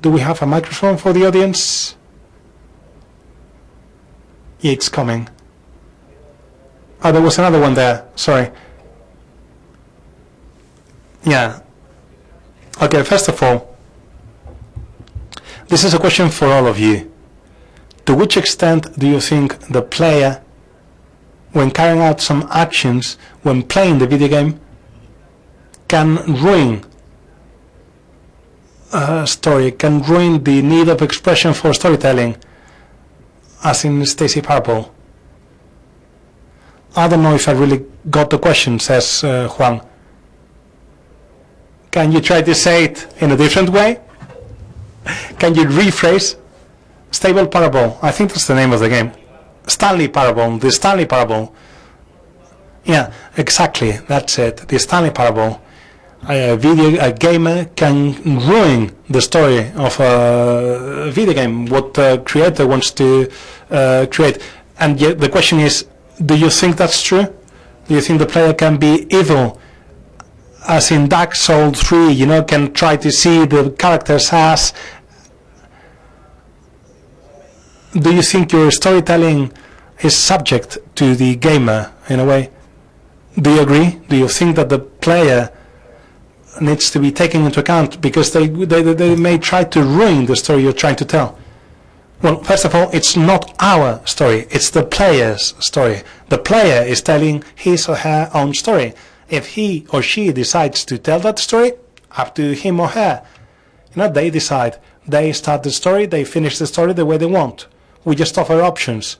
B: Do we have a microphone for the audience? Yeah, it's coming. Oh, there was another one there. Sorry. Yeah. Okay, first of all, this is a question for all of you. To which extent do you think the player, when carrying out some actions, when playing the video game, can ruin a story, can ruin the need of expression for storytelling, as in Stacy Parable? I don't know if I really got the question, says Juan. Can you try to say it in a different way? Can you rephrase? Stable Parable, I think that's the name of the game. Stanley Parable, the Stanley Parable. Yeah, exactly, that's it, the Stanley Parable. A gamer can ruin the story of a video game, what the creator wants to create. And yet the question is, do you think that's true? Do you think the player can be evil, as in Dark Souls 3, you know, can try to see the characters as... Do you think your storytelling is subject to the gamer, in a way? Do you agree? Do you think that the player needs to be taken into account because they may try to ruin the story you're trying to tell? Well, first of all, it's not our story, it's the player's story. The player is telling his or her own story. If he or she decides to tell that story, up to him or her. You know, they decide. They start the story, they finish the story the way they want. We just offer options.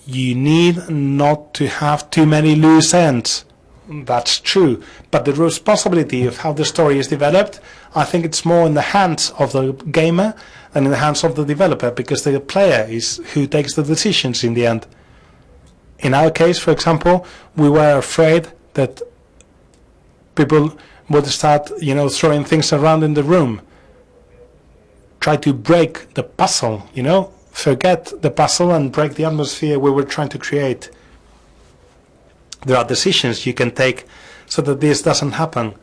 B: You need not to have too many loose ends. That's true. But the responsibility of how the story is developed, I think it's more in the hands of the gamer than in the hands of the developer, because the player is who takes the decisions in the end. In our case, for example, we were afraid that people would start, you know, throwing things around in the room. Try to break the puzzle, you know, forget the puzzle and break the atmosphere we were trying to create. There are decisions you can take so that this doesn't happen.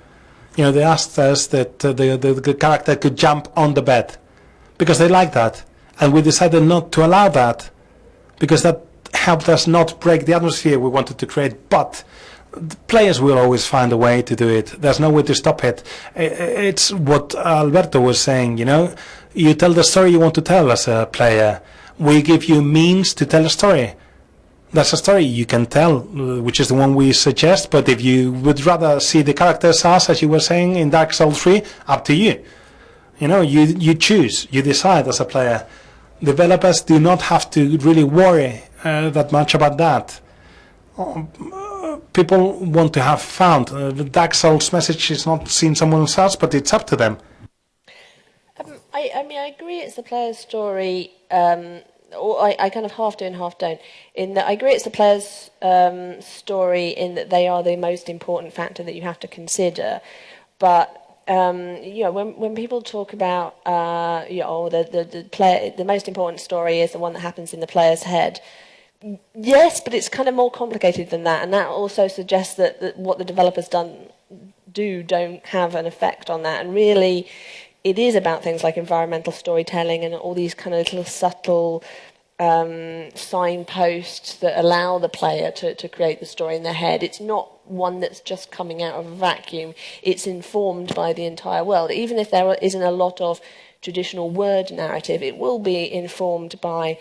B: You know, they asked us that the character could jump on the bed because they like that, and we decided not to allow that because that helped us not break the atmosphere we wanted to create. But the players will always find a way to do it. There's no way to stop it. It's what Alberto was saying, you know. You tell the story you want to tell as a player. We give you means to tell a story. That's a story you can tell, which is the one we suggest, but if you would rather see the characters as you were saying in Dark Souls 3, up to you. You know, you choose, you decide as a player. Developers do not have to really worry that much about that. People want to have found. The Dark Souls message is not seen someone else, but it's up to them.
C: I mean, I agree it's the player's story, or I kind of half do and half don't. In that I agree it's the player's story in that they are the most important factor that you have to consider. But you know, when people talk about you know, the player, the most important story is the one that happens in the player's head. Yes, but it's kind of more complicated than that, and that also suggests that what the developers don't have an effect on that. And really, it is about things like environmental storytelling and all these kind of little subtle signposts that allow the player to create the story in their head. It's not one that's just coming out of a vacuum. It's informed by the entire world. Even if there isn't a lot of traditional word narrative, it will be informed by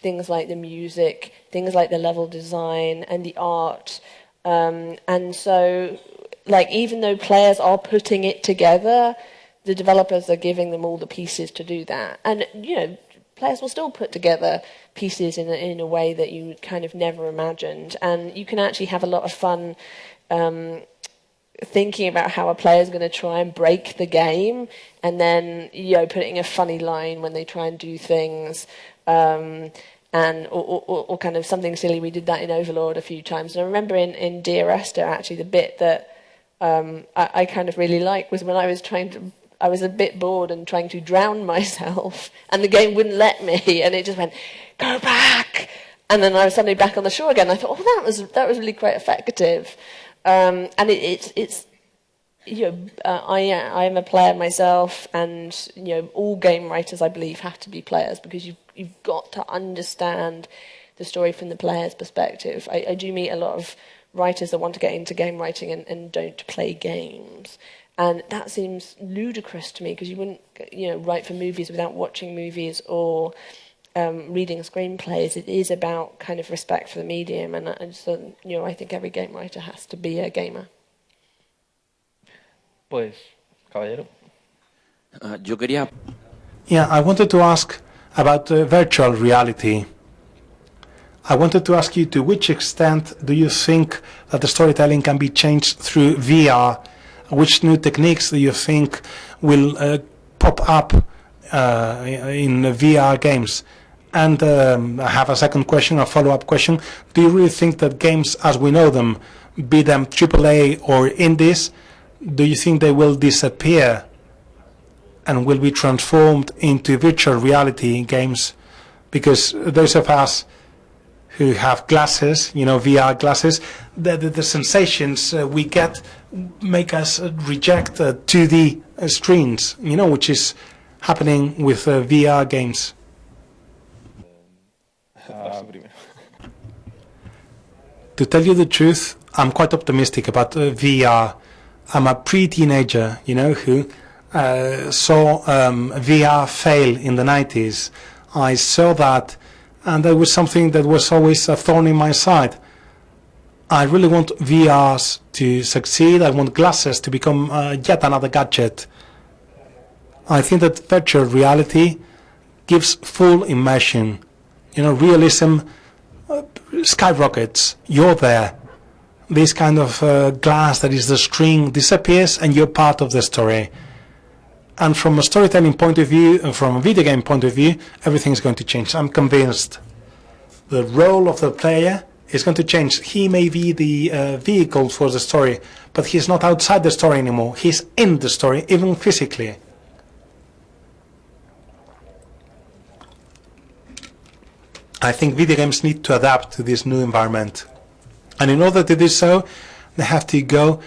C: things like the music, things like the level design and the art. And so, like, even though players are putting it together, the developers are giving them all the pieces to do that. And, you know, players will still put together pieces in a way that you kind of never imagined. And you can actually have a lot of fun thinking about how a player is going to try and break the game, and then putting a funny line when they try and do things, and or kind of something silly. We did that in Overlord a few times, and I remember in Dear Esther actually the bit that I kind of really liked was when I was a bit bored and trying to drown myself, and the game wouldn't let me, and it just went, go back, and then I was suddenly back on the shore again. I thought, that was really quite effective, and it's I am a player myself, and all game writers, I believe, have to be players, because you've got to understand the story from the player's perspective. I do meet a lot of writers that want to get into game writing and don't play games. And that seems ludicrous to me, because you wouldn't, write for movies without watching movies or reading screenplays. It is about kind of respect for the medium, and I think every game writer has to be a gamer.
A: Pues, caballero.
E: Yo quería...
B: Yeah, I wanted to ask about virtual reality. I wanted to ask you, to which extent do you think that the storytelling can be changed through VR? Which new techniques do you think will pop up in VR games? And I have a second question, a follow-up question. Do you really think that games as we know them, be them AAA or indies, do you think they will disappear and will be transformed into virtual reality games? Because those of us who have glasses, VR glasses, the sensations we get make us reject 2D screens, which is happening with VR games. To tell you the truth, I'm quite optimistic about VR. I'm a pre-teenager, who saw VR fail in the 90s. I saw that, and that was something that was always a thorn in my side. I really want VRs to succeed. I want glasses to become yet another gadget. I think that virtual reality gives full immersion. Realism skyrockets. You're there. This kind of glass that is the screen disappears, and you're part of the story. And from a storytelling point of view, and from a video game point of view, everything is going to change. I'm convinced. The role of the player is going to change. He may be the vehicle for the story, but he's not outside the story anymore. He's in the story, even physically. I think video games need to adapt to this new environment. And in order to do so, they have to go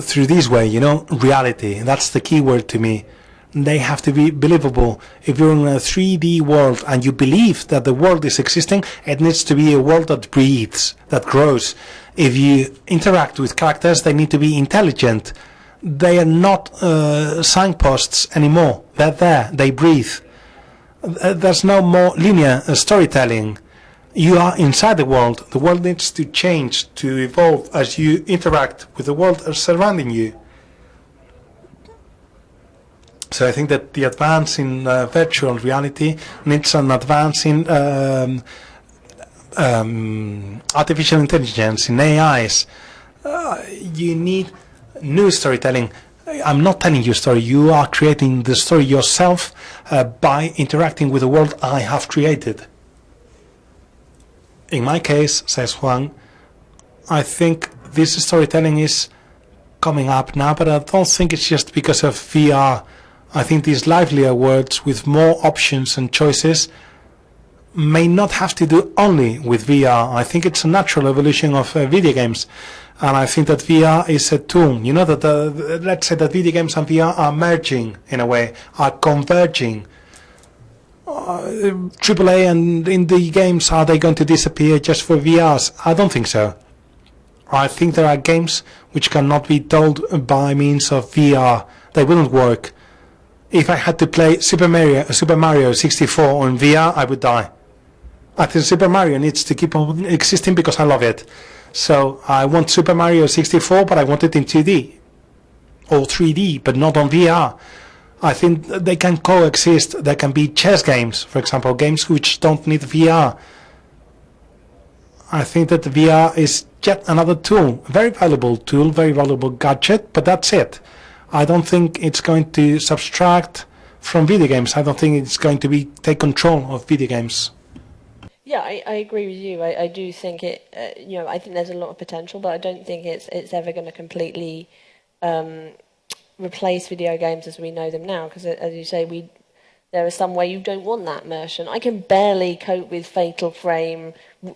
B: through this way, reality. That's the key word to me. They have to be believable. If you're in a 3D world and you believe that the world is existing, it needs to be a world that breathes, that grows. If you interact with characters, they need to be intelligent. They are not signposts anymore. They're there. They breathe. There's no more linear storytelling. You are inside the world. The world needs to change, to evolve as you interact with the world surrounding you. So I think that the advance in virtual reality needs an advance in artificial intelligence, in AIs. You need new storytelling. I'm not telling you a story. You are creating the story yourself by interacting with the world I have created. In my case, says Juan, I think this storytelling is coming up now, but I don't think it's just because of VR. I think these livelier worlds with more options and choices may not have to do only with VR. I think it's a natural evolution of video games. And I think that VR is a tool. That let's say that video games and VR are merging in a way, are converging. AAA and indie games, are they going to disappear just for VRs? I don't think so. I think there are games which cannot be told by means of VR. They wouldn't work. If I had to play Super Mario 64 on VR, I would die. I think Super Mario needs to keep on existing because I love it. So I want Super Mario 64, but I want it in 2D or 3D, but not on VR. I think they can coexist. There can be chess games, for example, games which don't need VR. I think that VR is yet another tool, a very valuable tool, very valuable gadget, but that's it. I don't think it's going to subtract from video games. I don't think it's going to take control of video games.
C: Yeah, I agree with you. I do think it. I think there's a lot of potential, but I don't think it's ever going to completely replace video games as we know them now. Because as you say, there is some way you don't want that immersion. I can barely cope with Fatal Frame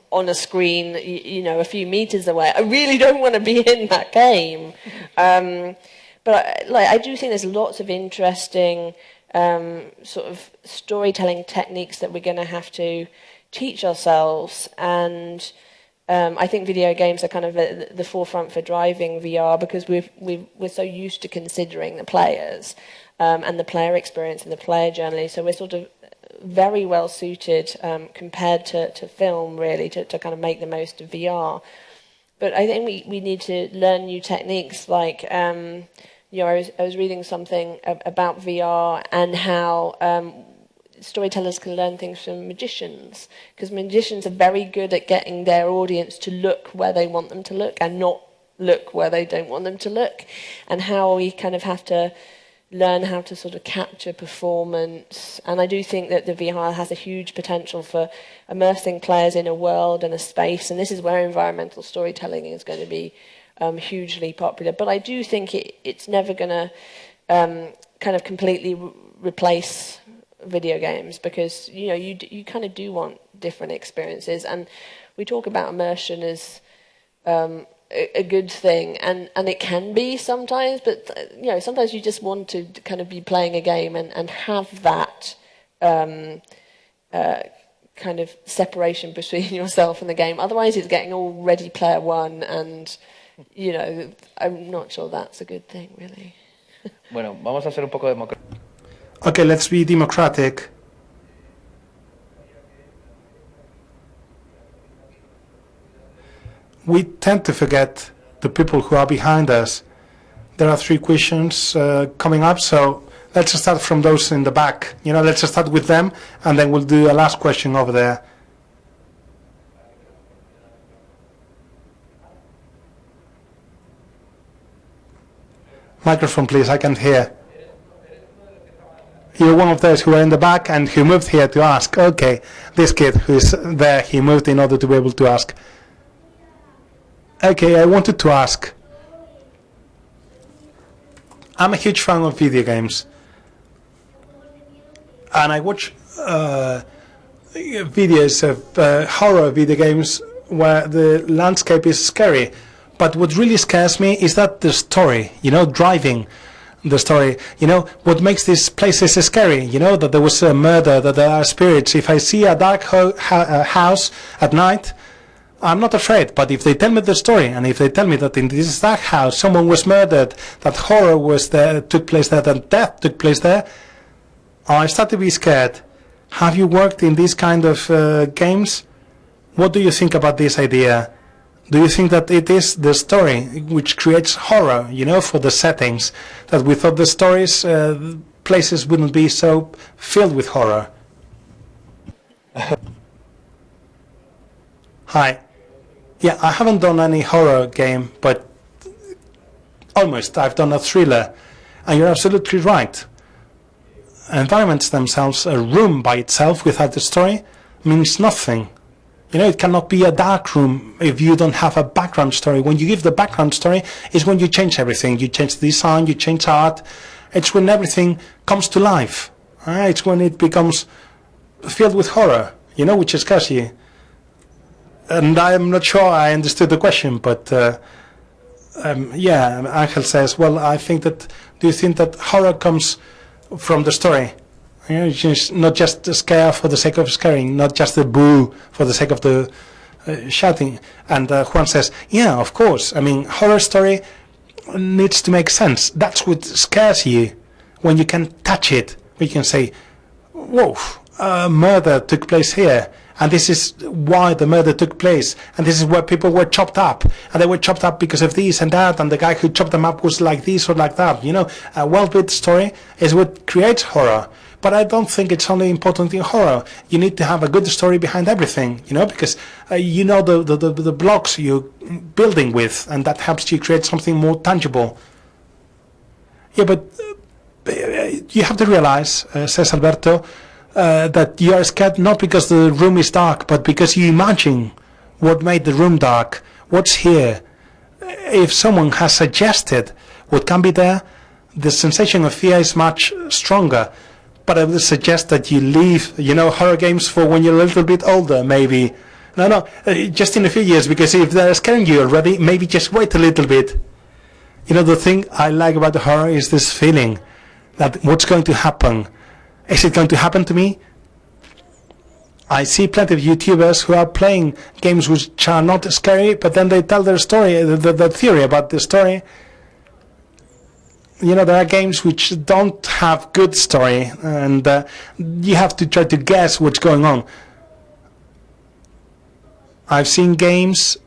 C: on a screen, a few meters away. I really don't want to be in that game. But I do think there's lots of interesting sort of storytelling techniques that we're going to have to teach ourselves, and I think video games are kind of at the forefront for driving VR, because we're so used to considering the players and the player experience and the player journey. So we're sort of very well suited compared to film, really, to kind of make the most of VR. But I think we need to learn new techniques. Like I was reading something about VR and how storytellers can learn things from magicians, because magicians are very good at getting their audience to look where they want them to look and not look where they don't want them to look, and how we kind of have to learn how to sort of capture performance. And I do think that the VR has a huge potential for immersing players in a world and a space, and this is where environmental storytelling is going to be hugely popular. But I do think it's never going to kind of completely replace video games, because you kind of do want different experiences, and we talk about immersion as a good thing, and it can be sometimes, but sometimes you just want to kind of be playing a game and have that kind of separation between yourself and the game. Otherwise it's getting all Ready Player One, and I'm not sure that's a good thing, really.
A: Bueno, vamos a ser un poco democráticos.
B: Okay, let's be democratic. We tend to forget the people who are behind us. There are 3 questions coming up, so let's start from those in the back. Let's start with them, and then we'll do a last question over there. Microphone, please, I can't hear. You're one of those who are in the back and who moved here to ask. Okay, this kid who's there, he moved in order to be able to ask. Okay, I wanted to ask. I'm a huge fan of video games, and I watch videos of horror video games where the landscape is scary. But what really scares me is that the story, driving the story, what makes these places scary, that there was a murder, that there are spirits. If I see a dark house at night, I'm not afraid. But if they tell me the story, and if they tell me that in this dark house someone was murdered, that horror was there, took place there, that death took place there, I start to be scared. Have you worked in these kind of games? What do you think about this idea? Do you think that it is the story which creates horror, for the settings, that without the stories, places wouldn't be so filled with horror? Hi. Yeah, I haven't done any horror game, but almost. I've done a thriller. And you're absolutely right. Environments themselves, a room by itself without the story, means nothing. It cannot be a dark room if you don't have a background story. When you give the background story is when you change everything. You change the design, you change art. It's when everything comes to life. It's when it becomes filled with horror, which scares you. And I'm not sure I understood the question, but yeah, Ángel says, well, do you think that horror comes from the story? It's just not just the scare for the sake of scaring, not just the boo for the sake of the shouting. And Juan says, yeah, of course. Horror story needs to make sense. That's what scares you, when you can touch it. We can say, whoa, murder took place here. And this is why the murder took place. And this is where people were chopped up. And they were chopped up because of this and that. And the guy who chopped them up was like this or like that. A well-built story is what creates horror. But I don't think it's only important in horror. You need to have a good story behind everything, you know, because you know the blocks you're building with, and that helps you create something more tangible. Yeah, but you have to realize, says Alberto, that you are scared not because the room is dark, but because you imagine what made the room dark, what's here. If someone has suggested what can be there, the sensation of fear is much stronger. But I would suggest that you leave, you know, horror games for when you're a little bit older, maybe. No, just in a few years, because if they're scaring you already, maybe just wait a little bit. You know, the thing I like about the horror is this feeling that what's going to happen? Is it going to happen to me? I see plenty of YouTubers who are playing games which are not scary, but then they tell their story, the theory about the story. You know, there are games which don't have good story, and you have to try to guess what's going on. I've seen games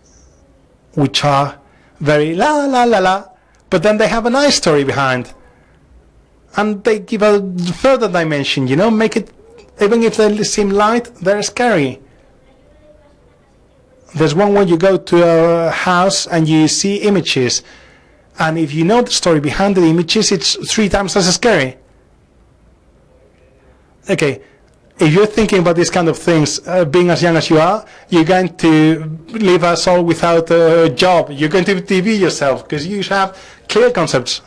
B: which are very la la la la, but then they have a nice story behind. And they give a further dimension, you know, make it, even if they seem light, they're scary. There's one where you go to a house and you see images. And if you know the story behind the images, it's 3 times as scary. Okay, if you're thinking about these kind of things, being as young as you are, you're going to leave us all without a job. You're going to TV yourself, because you have clear concepts.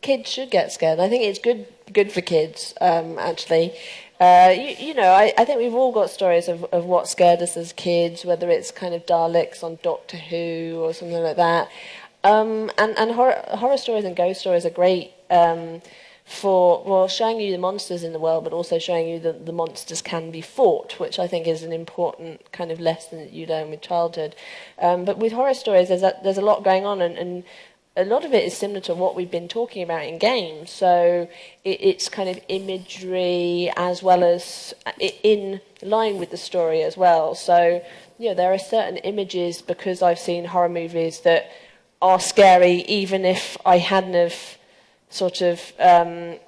C: Kids should get scared. I think it's good for kids, actually. You know, I think we've all got stories of what scared us as kids, whether it's kind of Daleks on Doctor Who or something like that. And horror stories and ghost stories are great for, well, showing you the monsters in the world, but also showing you that the monsters can be fought, which I think is an important kind of lesson that you learn with childhood. But with horror stories, there's a lot going on, and a lot of it is similar to what we've been talking about in games. So it's kind of imagery as well as in line with the story as well. So, you know, there are certain images, because I've seen horror movies, that are scary, even if I hadn't have sort of, I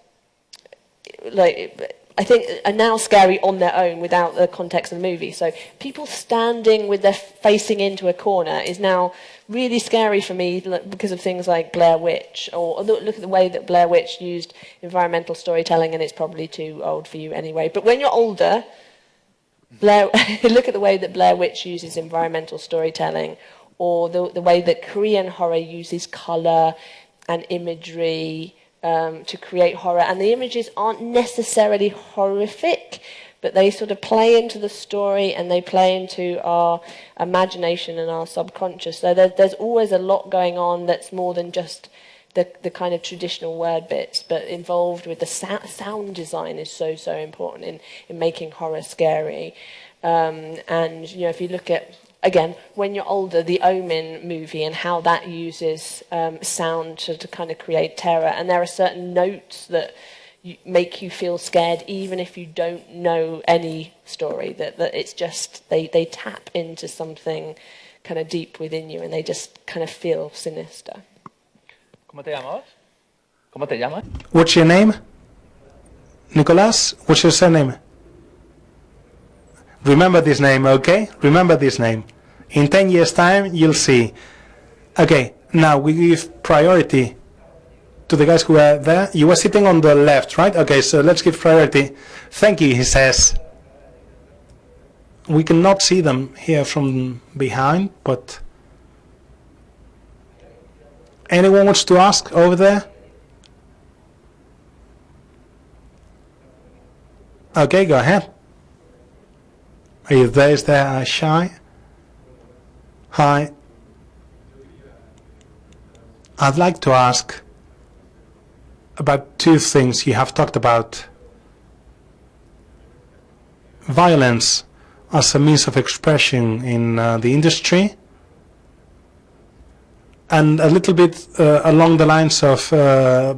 C: think are now scary on their own without the context of the movie. So people standing with their facing into a corner is now really scary for me because of things like Blair Witch, or look at the way that Blair Witch used environmental storytelling, and it's probably too old for you anyway. But when you're older, look at the way that Blair Witch uses environmental storytelling, or the way that Korean horror uses colour and imagery to create horror. And the images aren't necessarily horrific, but they sort of play into the story, and they play into our imagination and our subconscious. So there's always a lot going on that's more than just the kind of traditional word bits, but involved with the sound design is so important in making horror scary. And, you know, if you look at, again, when you're older, the Omen movie and how that uses sound to kind of create terror. And there are certain notes that make you feel scared, even if you don't know any story, that it's just, they tap into something kind of deep within you, and they just kind of feel sinister.
A: ¿Cómo te llamas? ¿Cómo te llamas?
B: What's your name? Nicolas? What's your surname? Remember this name, okay? Remember this name. In 10 years' time, you'll see. Okay, now we give priority to the guys who are there. You were sitting on the left, right? Okay, so let's give priority. Thank you, he says. We cannot see them here from behind, but anyone wants to ask over there? Okay, go ahead. Are you there? Is there shy? Hi. I'd like to ask about 2 things you have talked about. Violence as a means of expression in the industry, and a little bit along the lines of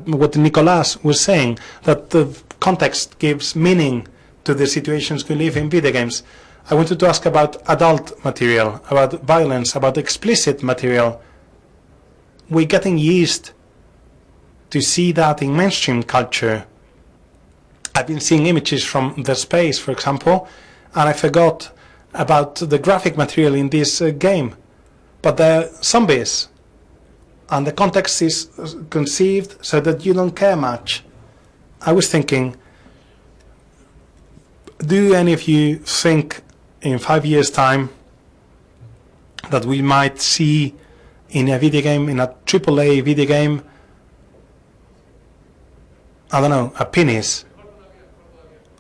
B: what Nicolas was saying, that the context gives meaning to the situations we live in video games. I wanted to ask about adult material, about violence, about explicit material. We're getting used to see that in mainstream culture. I've been seeing images from the space, for example, and I forgot about the graphic material in this game. But they're zombies, and the context is conceived so that you don't care much. I was thinking, do any of you think in 5 years' time that we might see in a video game, in a AAA video game, I don't know, a penis,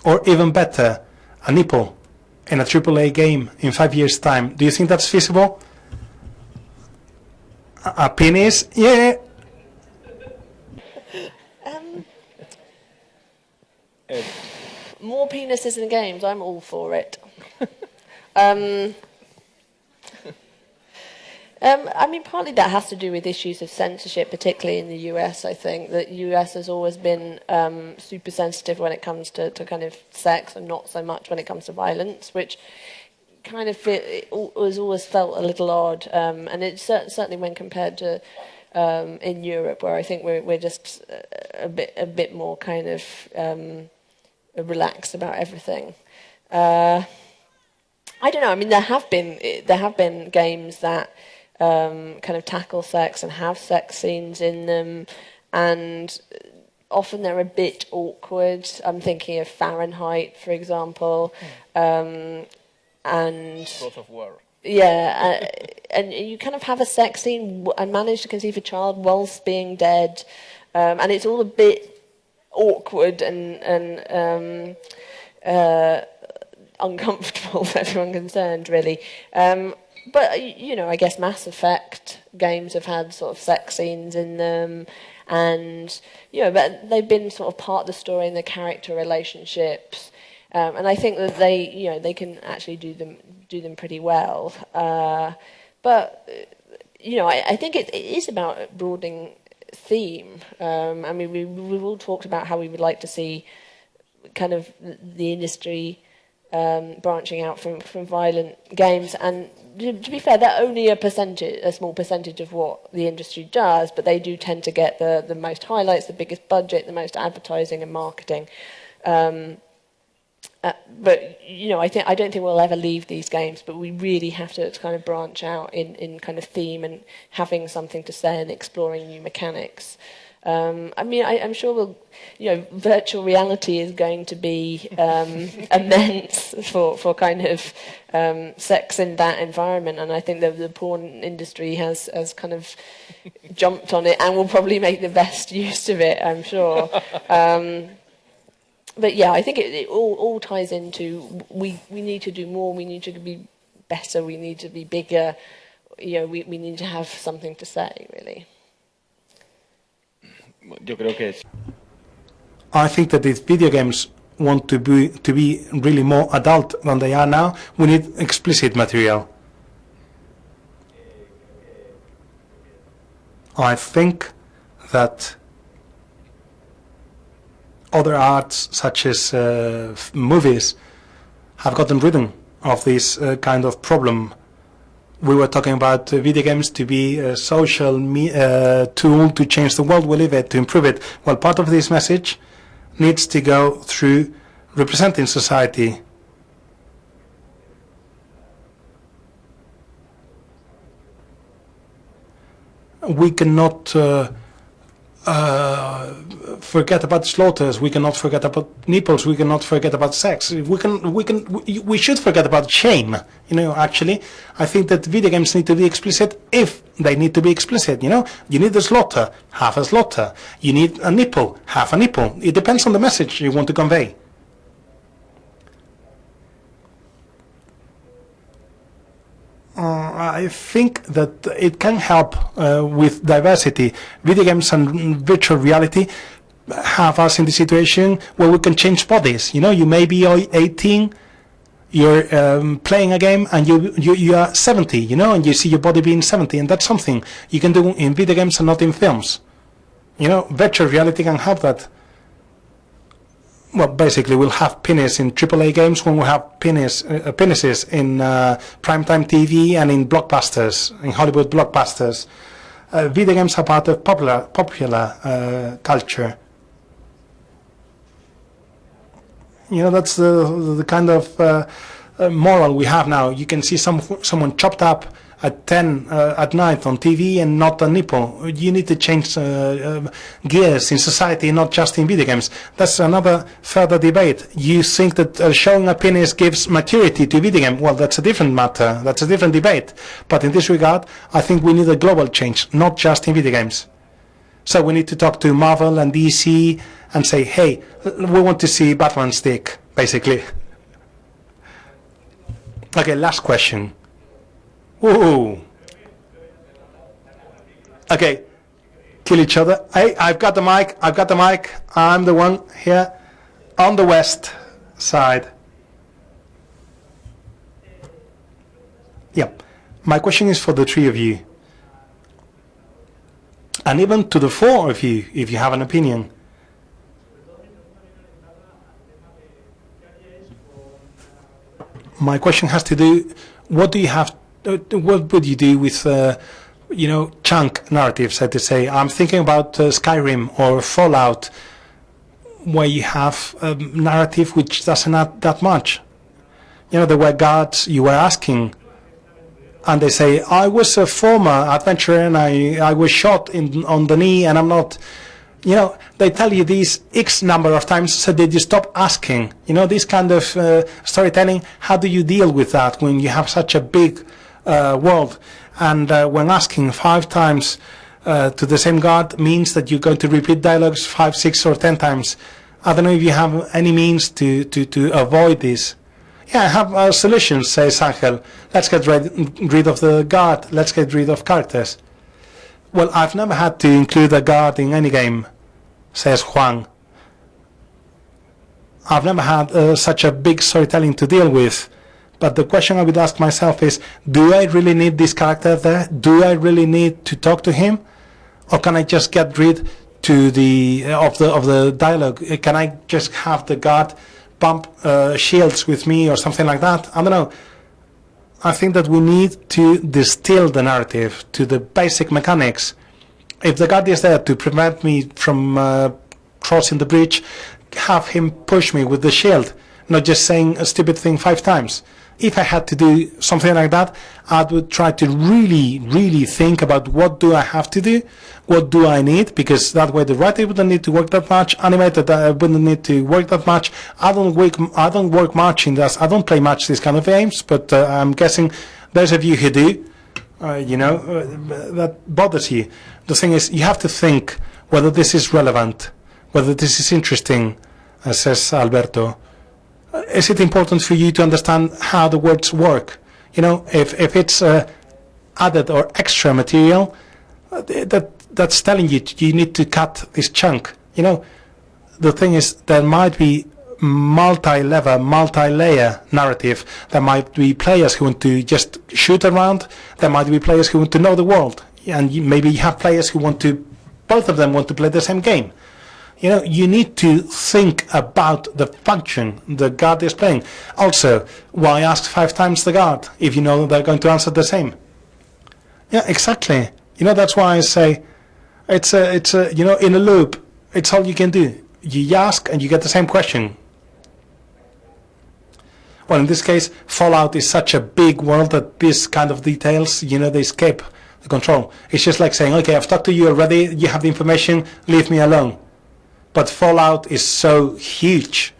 B: or even better, a nipple in a AAA game in 5 years' time? Do you think that's feasible? A penis? Yeah.
C: More penises in games, I'm all for it. I mean, partly that has to do with issues of censorship, particularly in the US. I think that US has always been super sensitive when it comes to kind of sex, and not so much when it comes to violence, which kind of was always felt a little odd. And it's certainly when compared to in Europe, where I think we're just a bit more kind of relaxed about everything. I don't know. I mean, there have been games that kind of tackle sex and have sex scenes in them, and often they're a bit awkward. I'm thinking of Fahrenheit, for example, and
A: Both of War.
C: yeah, and you kind of have a sex scene and manage to conceive a child whilst being dead, and it's all a bit awkward and uncomfortable for everyone concerned, really. But, you know, I guess Mass Effect games have had sort of sex scenes in them, and, you know, but they've been sort of part of the story and the character relationships, and I think that they can actually do them pretty well. But, you know, I think it is about broadening theme. I mean, we've all talked about how we would like to see kind of the industry branching out from violent games, and to be fair, they're only a small percentage of what the industry does, but they do tend to get the most highlights, the biggest budget, the most advertising and marketing. But you know, I don't think we'll ever leave these games, but we really have to kind of branch out in kind of theme and having something to say and exploring new mechanics. I mean, I'm sure virtual reality is going to be immense for kind of sex in that environment, and I think that the porn industry has kind of jumped on it and will probably make the best use of it, I'm sure. But yeah, I think it all ties into we need to do more, we need to be better, we need to be bigger, you know, we need to have something to say, really.
B: I think that if video games want to be really more adult than they are now, we need explicit material. I think that other arts, such as movies, have gotten rid of this kind of problem. We were talking about video games to be a social tool to change the world we live in, to improve it. Well, part of this message needs to go through representing society. We cannot forget about slaughters. We cannot forget about nipples. We cannot forget about sex. We should forget about shame. You know, actually, I think that video games need to be explicit if they need to be explicit. You know, you need a slaughter, have a slaughter. You need a nipple, have a nipple. It depends on the message you want to convey. I think that it can help with diversity. Video games and virtual reality have us in the situation where we can change bodies. You know, you may be 18, you're playing a game, and you are 70, you know, and you see your body being 70, and that's something you can do in video games and not in films. You know, virtual reality can help that. Well, basically, we'll have penis in AAA games when we have penises in primetime TV and in blockbusters, in Hollywood blockbusters. Video games are part of popular culture. You know, that's the kind of moral we have now. You can see someone chopped up at 10 at night on TV and not a nipple. You need to change gears in society, not just in video games. That's another further debate. You think that showing a penis gives maturity to video game? Well, that's a different matter. That's a different debate. But in this regard, I think we need a global change, not just in video games. So we need to talk to Marvel and DC and say, hey, we want to see Batman's dick, basically. Okay, last question. Ooh. Okay, kill each other. Hey, I've got the mic. I'm the one here on the west side. Yeah, my question is for the three of you. And even to the four of you, if you have an opinion. My question has to do, what would you do with, chunk narratives, so to say? I'm thinking about Skyrim or Fallout, where you have a narrative which doesn't add that much. You know, there were guards you were asking, and they say, I was a former adventurer and I was shot on the knee and I'm not, they tell you these X number of times so that you stop asking. This kind of storytelling, how do you deal with that when you have such a big world? And when asking 5 times to the same guard means that you're going to repeat dialogues 5, 6 or 10 times. I don't know if you have any means to avoid this. Yeah, I have a solution, says Ángel. Let's get rid of the guard. Let's get rid of characters. Well, I've never had to include a guard in any game, says Juan. I've never had such a big storytelling to deal with. But the question I would ask myself is, do I really need this character there? Do I really need to talk to him? Or can I just get rid of the dialogue? Can I just have the guard bump shields with me or something like that? I don't know. I think that we need to distill the narrative to the basic mechanics. If the guard is there to prevent me from crossing the bridge, have him push me with the shield, not just saying a stupid thing 5 times. If I had to do something like that, I would try to really, really think about what do I have to do, what do I need, because that way the writer wouldn't need to work that much, animator wouldn't need to work that much. I don't work much in this. I don't play much these kind of games, but I'm guessing those of you who do, that bothers you. The thing is, you have to think whether this is relevant, whether this is interesting, says Alberto. Is it important for you to understand how the words work? If it's added or extra material, that's telling you need to cut this chunk. The thing is, there might be multi-level, multi-layer narrative. There might be players who want to just shoot around. There might be players who want to know the world. And maybe you have players who both of them want to play the same game. You need to think about the function the guard is playing. Also, why ask 5 times the guard if you know they're going to answer the same? Yeah, exactly. That's why I say it's in a loop. It's all you can do. You ask and you get the same question. Well, in this case, Fallout is such a big world that this kind of details, they escape the control. It's just like saying, okay, I've talked to you already. You have the information. Leave me alone. But Fallout is so huge,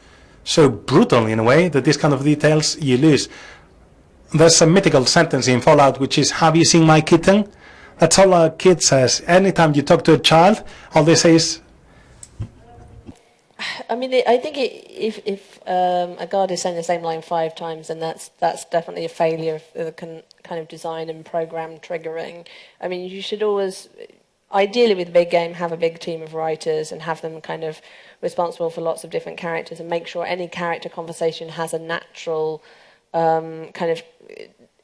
B: so brutal in a way, that this kind of details you lose. There's a mythical sentence in Fallout which is, have you seen my kitten? That's all a kid says. Anytime you talk to a child, all they say is...
C: I mean, I think if a guard is saying the same line 5 times, then that's definitely a failure of the kind of design and program triggering. I mean, you should always... Ideally, with a big game, have a big team of writers and have them kind of responsible for lots of different characters and make sure any character conversation has a natural kind of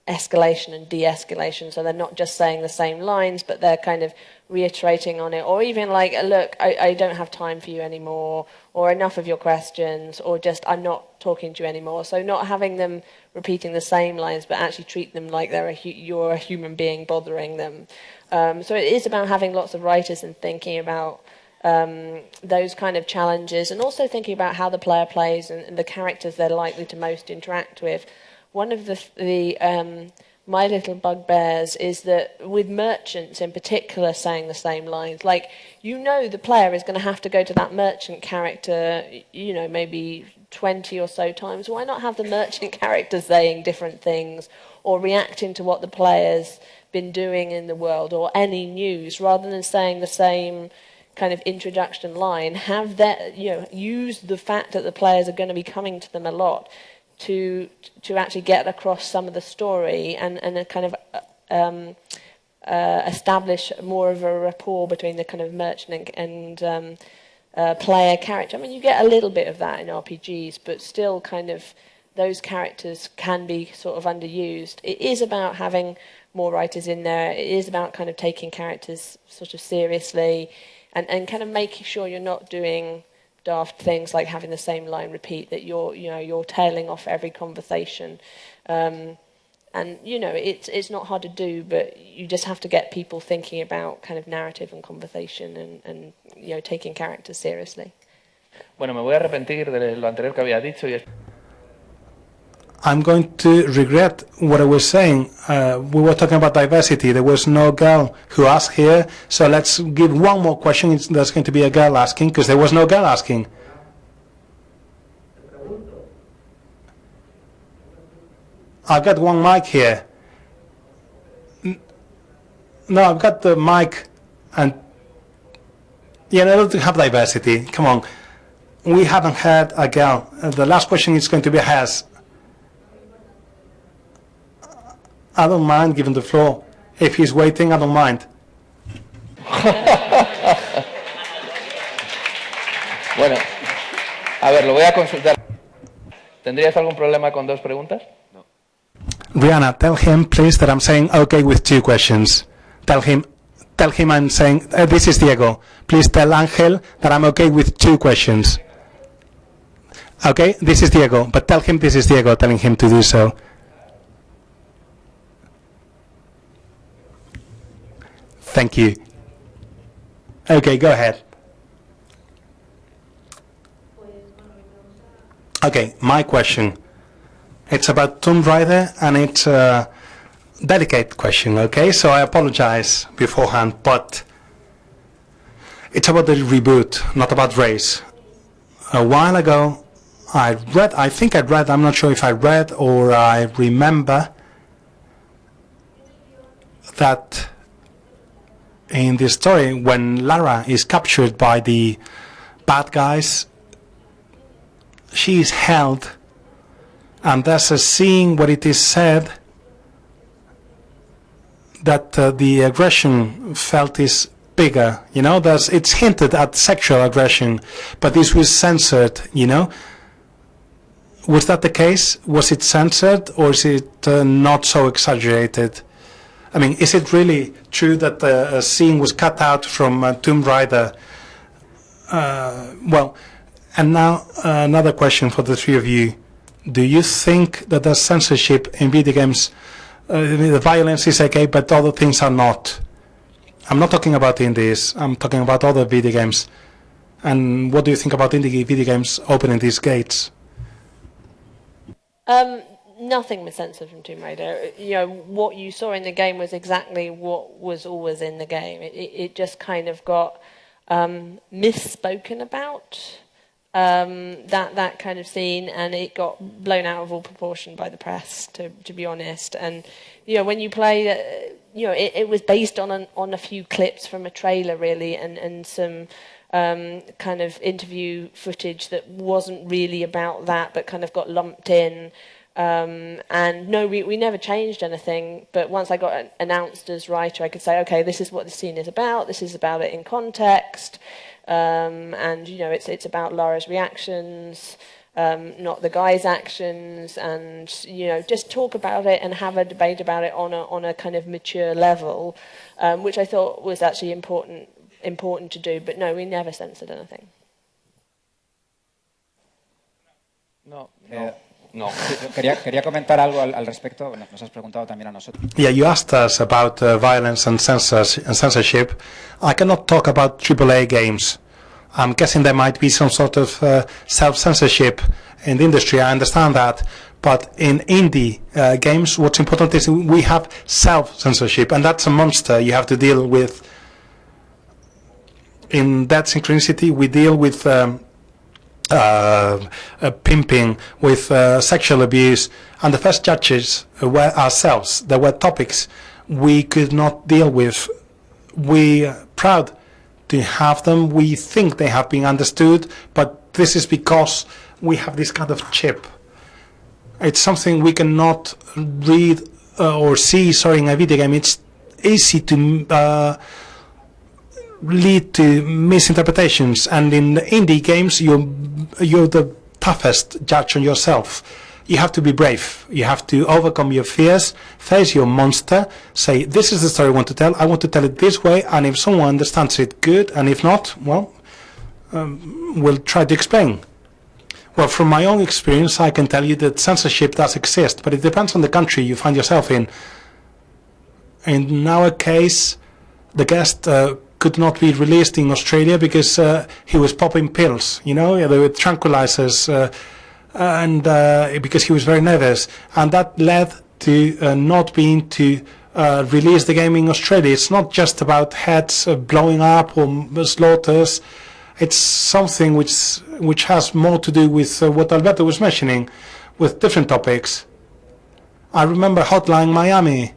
C: escalation and de-escalation. So they're not just saying the same lines, but they're kind of reiterating on it. Or even like, look, I don't have time for you anymore, or enough of your questions, or just I'm not talking to you anymore. So not having them repeating the same lines, but actually treat them like you're a human being bothering them. So it is about having lots of writers and thinking about those kind of challenges, and also thinking about how the player plays and the characters they're likely to most interact with. One of my little bugbears is that with merchants in particular saying the same lines, like, the player is going to have to go to that merchant character, maybe 20 or so times. Why not have the merchant character saying different things or reacting to what the player's been doing in the world or any news, rather than saying the same kind of introduction line? Have that, use the fact that the players are going to be coming to them a lot to actually get across some of the story and kind of establish more of a rapport between the kind of merchant and player character. I mean, you get a little bit of that in RPGs, but still kind of those characters can be sort of underused. It is about having more writers in there. It is about kind of taking characters sort of seriously and kind of making sure you're not doing daft things like having the same line repeat, that you're tailing off every conversation. It's not hard to do, but you just have to get people thinking about kind of narrative and conversation and taking characters seriously.
A: Bueno, me voy a arrepentir de lo anterior que había dicho y es...
B: I'm going to regret what I was saying. We were talking about diversity. There was no girl who asked here, so let's give one more question. There's going to be a girl asking, because there was no girl asking. I've got one mic here. No, I've got the mic, and in order to have diversity, come on. We haven't had a girl. The last question is going to be has. I don't mind giving the floor. If he's waiting, I don't mind.
A: Bueno, a ver, lo voy a consultar. ¿Tendrías algún problema con 2 preguntas?
D: No.
B: Rhianna, tell him, please, that I'm saying okay with 2 questions. Tell him I'm saying, this is Diego. Please tell Ángel that I'm okay with 2 questions. Okay, this is Diego, but tell him this is Diego, telling him to do so. Thank you. Okay, go ahead. Okay, my question. It's about Tomb Raider, and it's a delicate question, okay? So I apologize beforehand, but it's about the reboot, not about race. A while ago, I'm not sure if I read or I remember that in this story, when Lara is captured by the bad guys, she is held, and there's a scene where it is said that the aggression felt is bigger, it's hinted at sexual aggression, but this was censored, Was that the case? Was it censored, or is it not so exaggerated? I mean, is it really true that the scene was cut out from Tomb Raider? And now another question for the 3 of you. Do you think that there's censorship in video games? The violence is okay, but other things are not. I'm not talking about indies. I'm talking about other video games. And what do you think about indie video games opening these gates?
C: Nothing was censored from Tomb Raider. What you saw in the game was exactly what was always in the game. It just kind of got misspoken about, that kind of scene, and it got blown out of all proportion by the press, to be honest. And when you play, it was based on a few clips from a trailer, really, and some kind of interview footage that wasn't really about that, but kind of got lumped in. And no, we never changed anything, but once I got announced as writer, I could say, okay, this is what the scene is about, this is about it in context, and it's about Lara's reactions, not the guy's actions, and just talk about it and have a debate about it on a kind of mature level, which I thought was actually important to do. But no, we never censored anything.
A: No.
F: No. Quería comentar algo al respecto. Nos has preguntado también a nosotros.
B: Yeah, you asked us about violence and censorship. I cannot talk about AAA games I'm guessing there might be some sort of self-censorship in the industry. I understand that. But in indie games, what's important is we have self-censorship, and that's a monster you have to deal with. In that synchronicity, we deal with pimping, with sexual abuse, and the first judges were ourselves. There were topics we could not deal with. We are proud to have them. We think they have been understood, but this is because we have this kind of chip. It's something we cannot read or see, in a video game. It's easy to lead to misinterpretations, and in indie games, you're the toughest judge on yourself. You have to be brave. You have to overcome your fears, face your monster, say, this is the story I want to tell. I want to tell it this way, and if someone understands it, good, and if not, well, we'll try to explain. Well, from my own experience, I can tell you that censorship does exist, but it depends on the country you find yourself in. In our case, the guest could not be released in Australia because he was popping pills, they were tranquilizers, and because he was very nervous. And that led to not being to release the game in Australia. It's not just about heads blowing up or slaughters. It's something which has more to do with what Alberto was mentioning, with different topics. I remember Hotline Miami,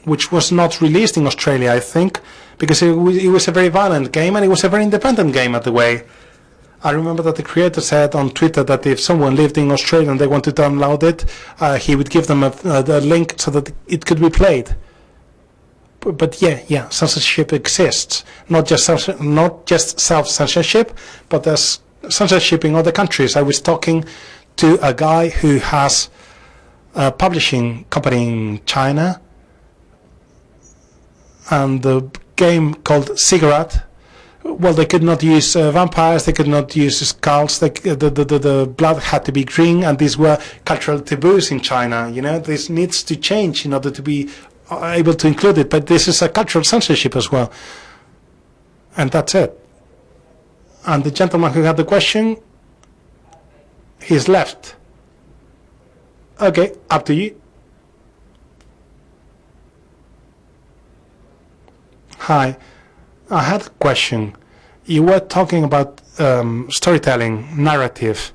B: which was not released in Australia, I think, because it was a very violent game, and it was a very independent game at the way. I remember that the creator said on Twitter that if someone lived in Australia and they wanted to download it, he would give them the link so that it could be played. But yeah, censorship exists. Not just self-censorship, but there's censorship in other countries. I was talking to a guy who has a publishing company in China, and the game called Cigarette. Well, they could not use vampires, they could not use skulls, the blood had to be green, and these were cultural taboos in China. This needs to change in order to be able to include it, but this is a cultural censorship as well. And that's it. And the gentleman who had the question, he's left. Okay, up to you. Hi, I had a question. You were talking about storytelling, narrative.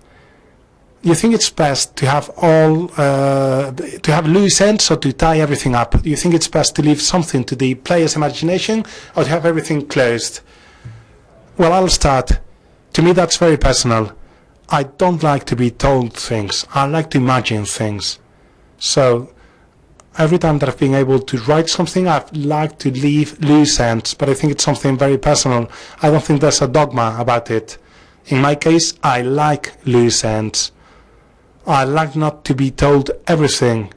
B: Do you think it's best to have to have loose ends, or to tie everything up? Do you think it's best to leave something to the player's imagination, or to have everything closed? Well, I'll start. To me, that's very personal. I don't like to be told things. I like to imagine things. So every time that I've been able to write something, I've liked to leave loose ends, but I think it's something very personal. I don't think there's a dogma about it. In my case, I like loose ends. I like not to be told everything.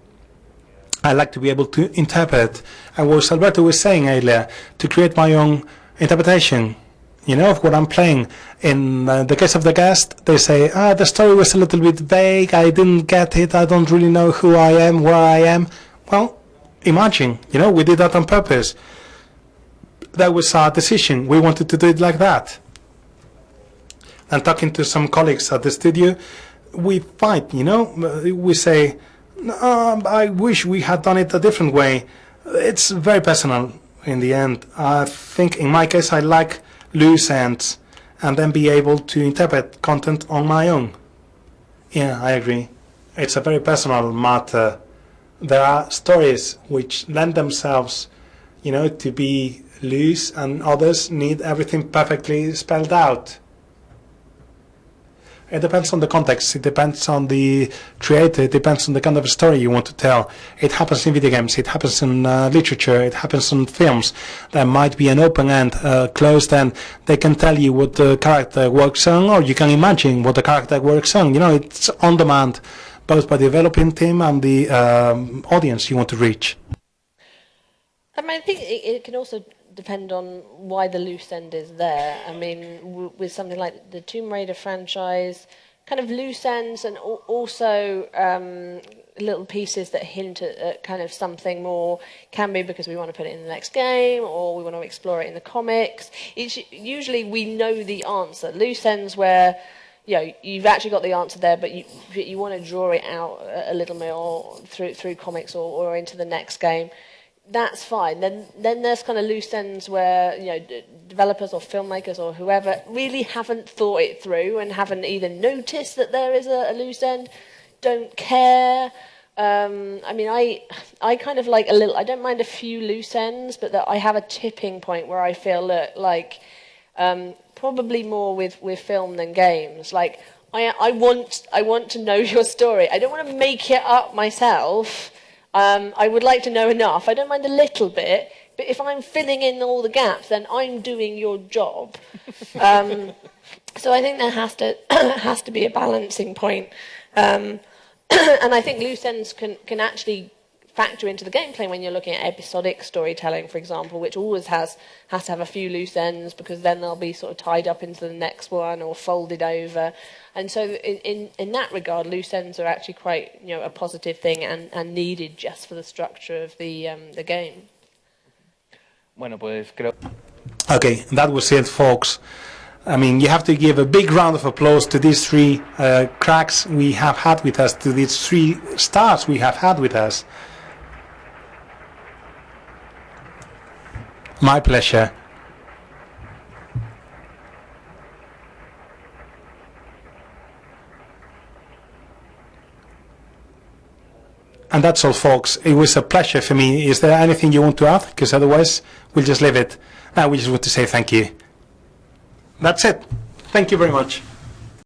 B: I like to be able to interpret. And what Alberto was saying earlier, to create my own interpretation, of what I'm playing. In the case of the guest, they say, the story was a little bit vague, I didn't get it, I don't really know who I am, where I am. Well, imagine, we did that on purpose. That was our decision. We wanted to do it like that. And talking to some colleagues at the studio, we fight, we say, I wish we had done it a different way. It's very personal in the end. I think in my case, I like loose ends and then be able to interpret content on my own. Yeah, I agree. It's a very personal matter. There are stories which lend themselves, to be loose, and others need everything perfectly spelled out. It depends on the context, it depends on the creator, it depends on the kind of story you want to tell. It happens in video games, it happens in literature, it happens in films. There might be an open end, closed end. They can tell you what the character works on, or you can imagine what the character works on. It's on demand, both by the developing team and the audience you want to reach.
C: I think it can also depend on why the loose end is there. With something like the Tomb Raider franchise, kind of loose ends, and also little pieces that hint at kind of something more. Can be because we want to put it in the next game, or we want to explore it in the comics. It's usually we know the answer. Loose ends where you've actually got the answer there, but you want to draw it out a little more through comics or into the next game. That's fine. Then there's kind of loose ends where developers or filmmakers or whoever really haven't thought it through and haven't either noticed that there is a loose end, don't care. I mean, I kind of like a little. I don't mind a few loose ends, but that I have a tipping point where I feel like probably more with film than games. Like I want to know your story. I don't want to make it up myself. I would like to know enough. I don't mind a little bit, but if I'm filling in all the gaps, then I'm doing your job. So I think there has to be a balancing point, and I think loose ends can actually factor into the gameplay when you're looking at episodic storytelling, for example, which always has to have a few loose ends because then they'll be sort of tied up into the next one or folded over. And so in that regard, loose ends are actually quite a positive thing and needed just for the structure of the game.
A: Bueno, pues creo.
B: Okay, that was it, folks. I mean, you have to give a big round of applause to these three cracks we have had with us, to these 3 stars we have had with us. My pleasure. And that's all, folks. It was a pleasure for me. Is there anything you want to add? Because otherwise, we'll just leave it. We just want to say thank you. That's it. Thank you very much.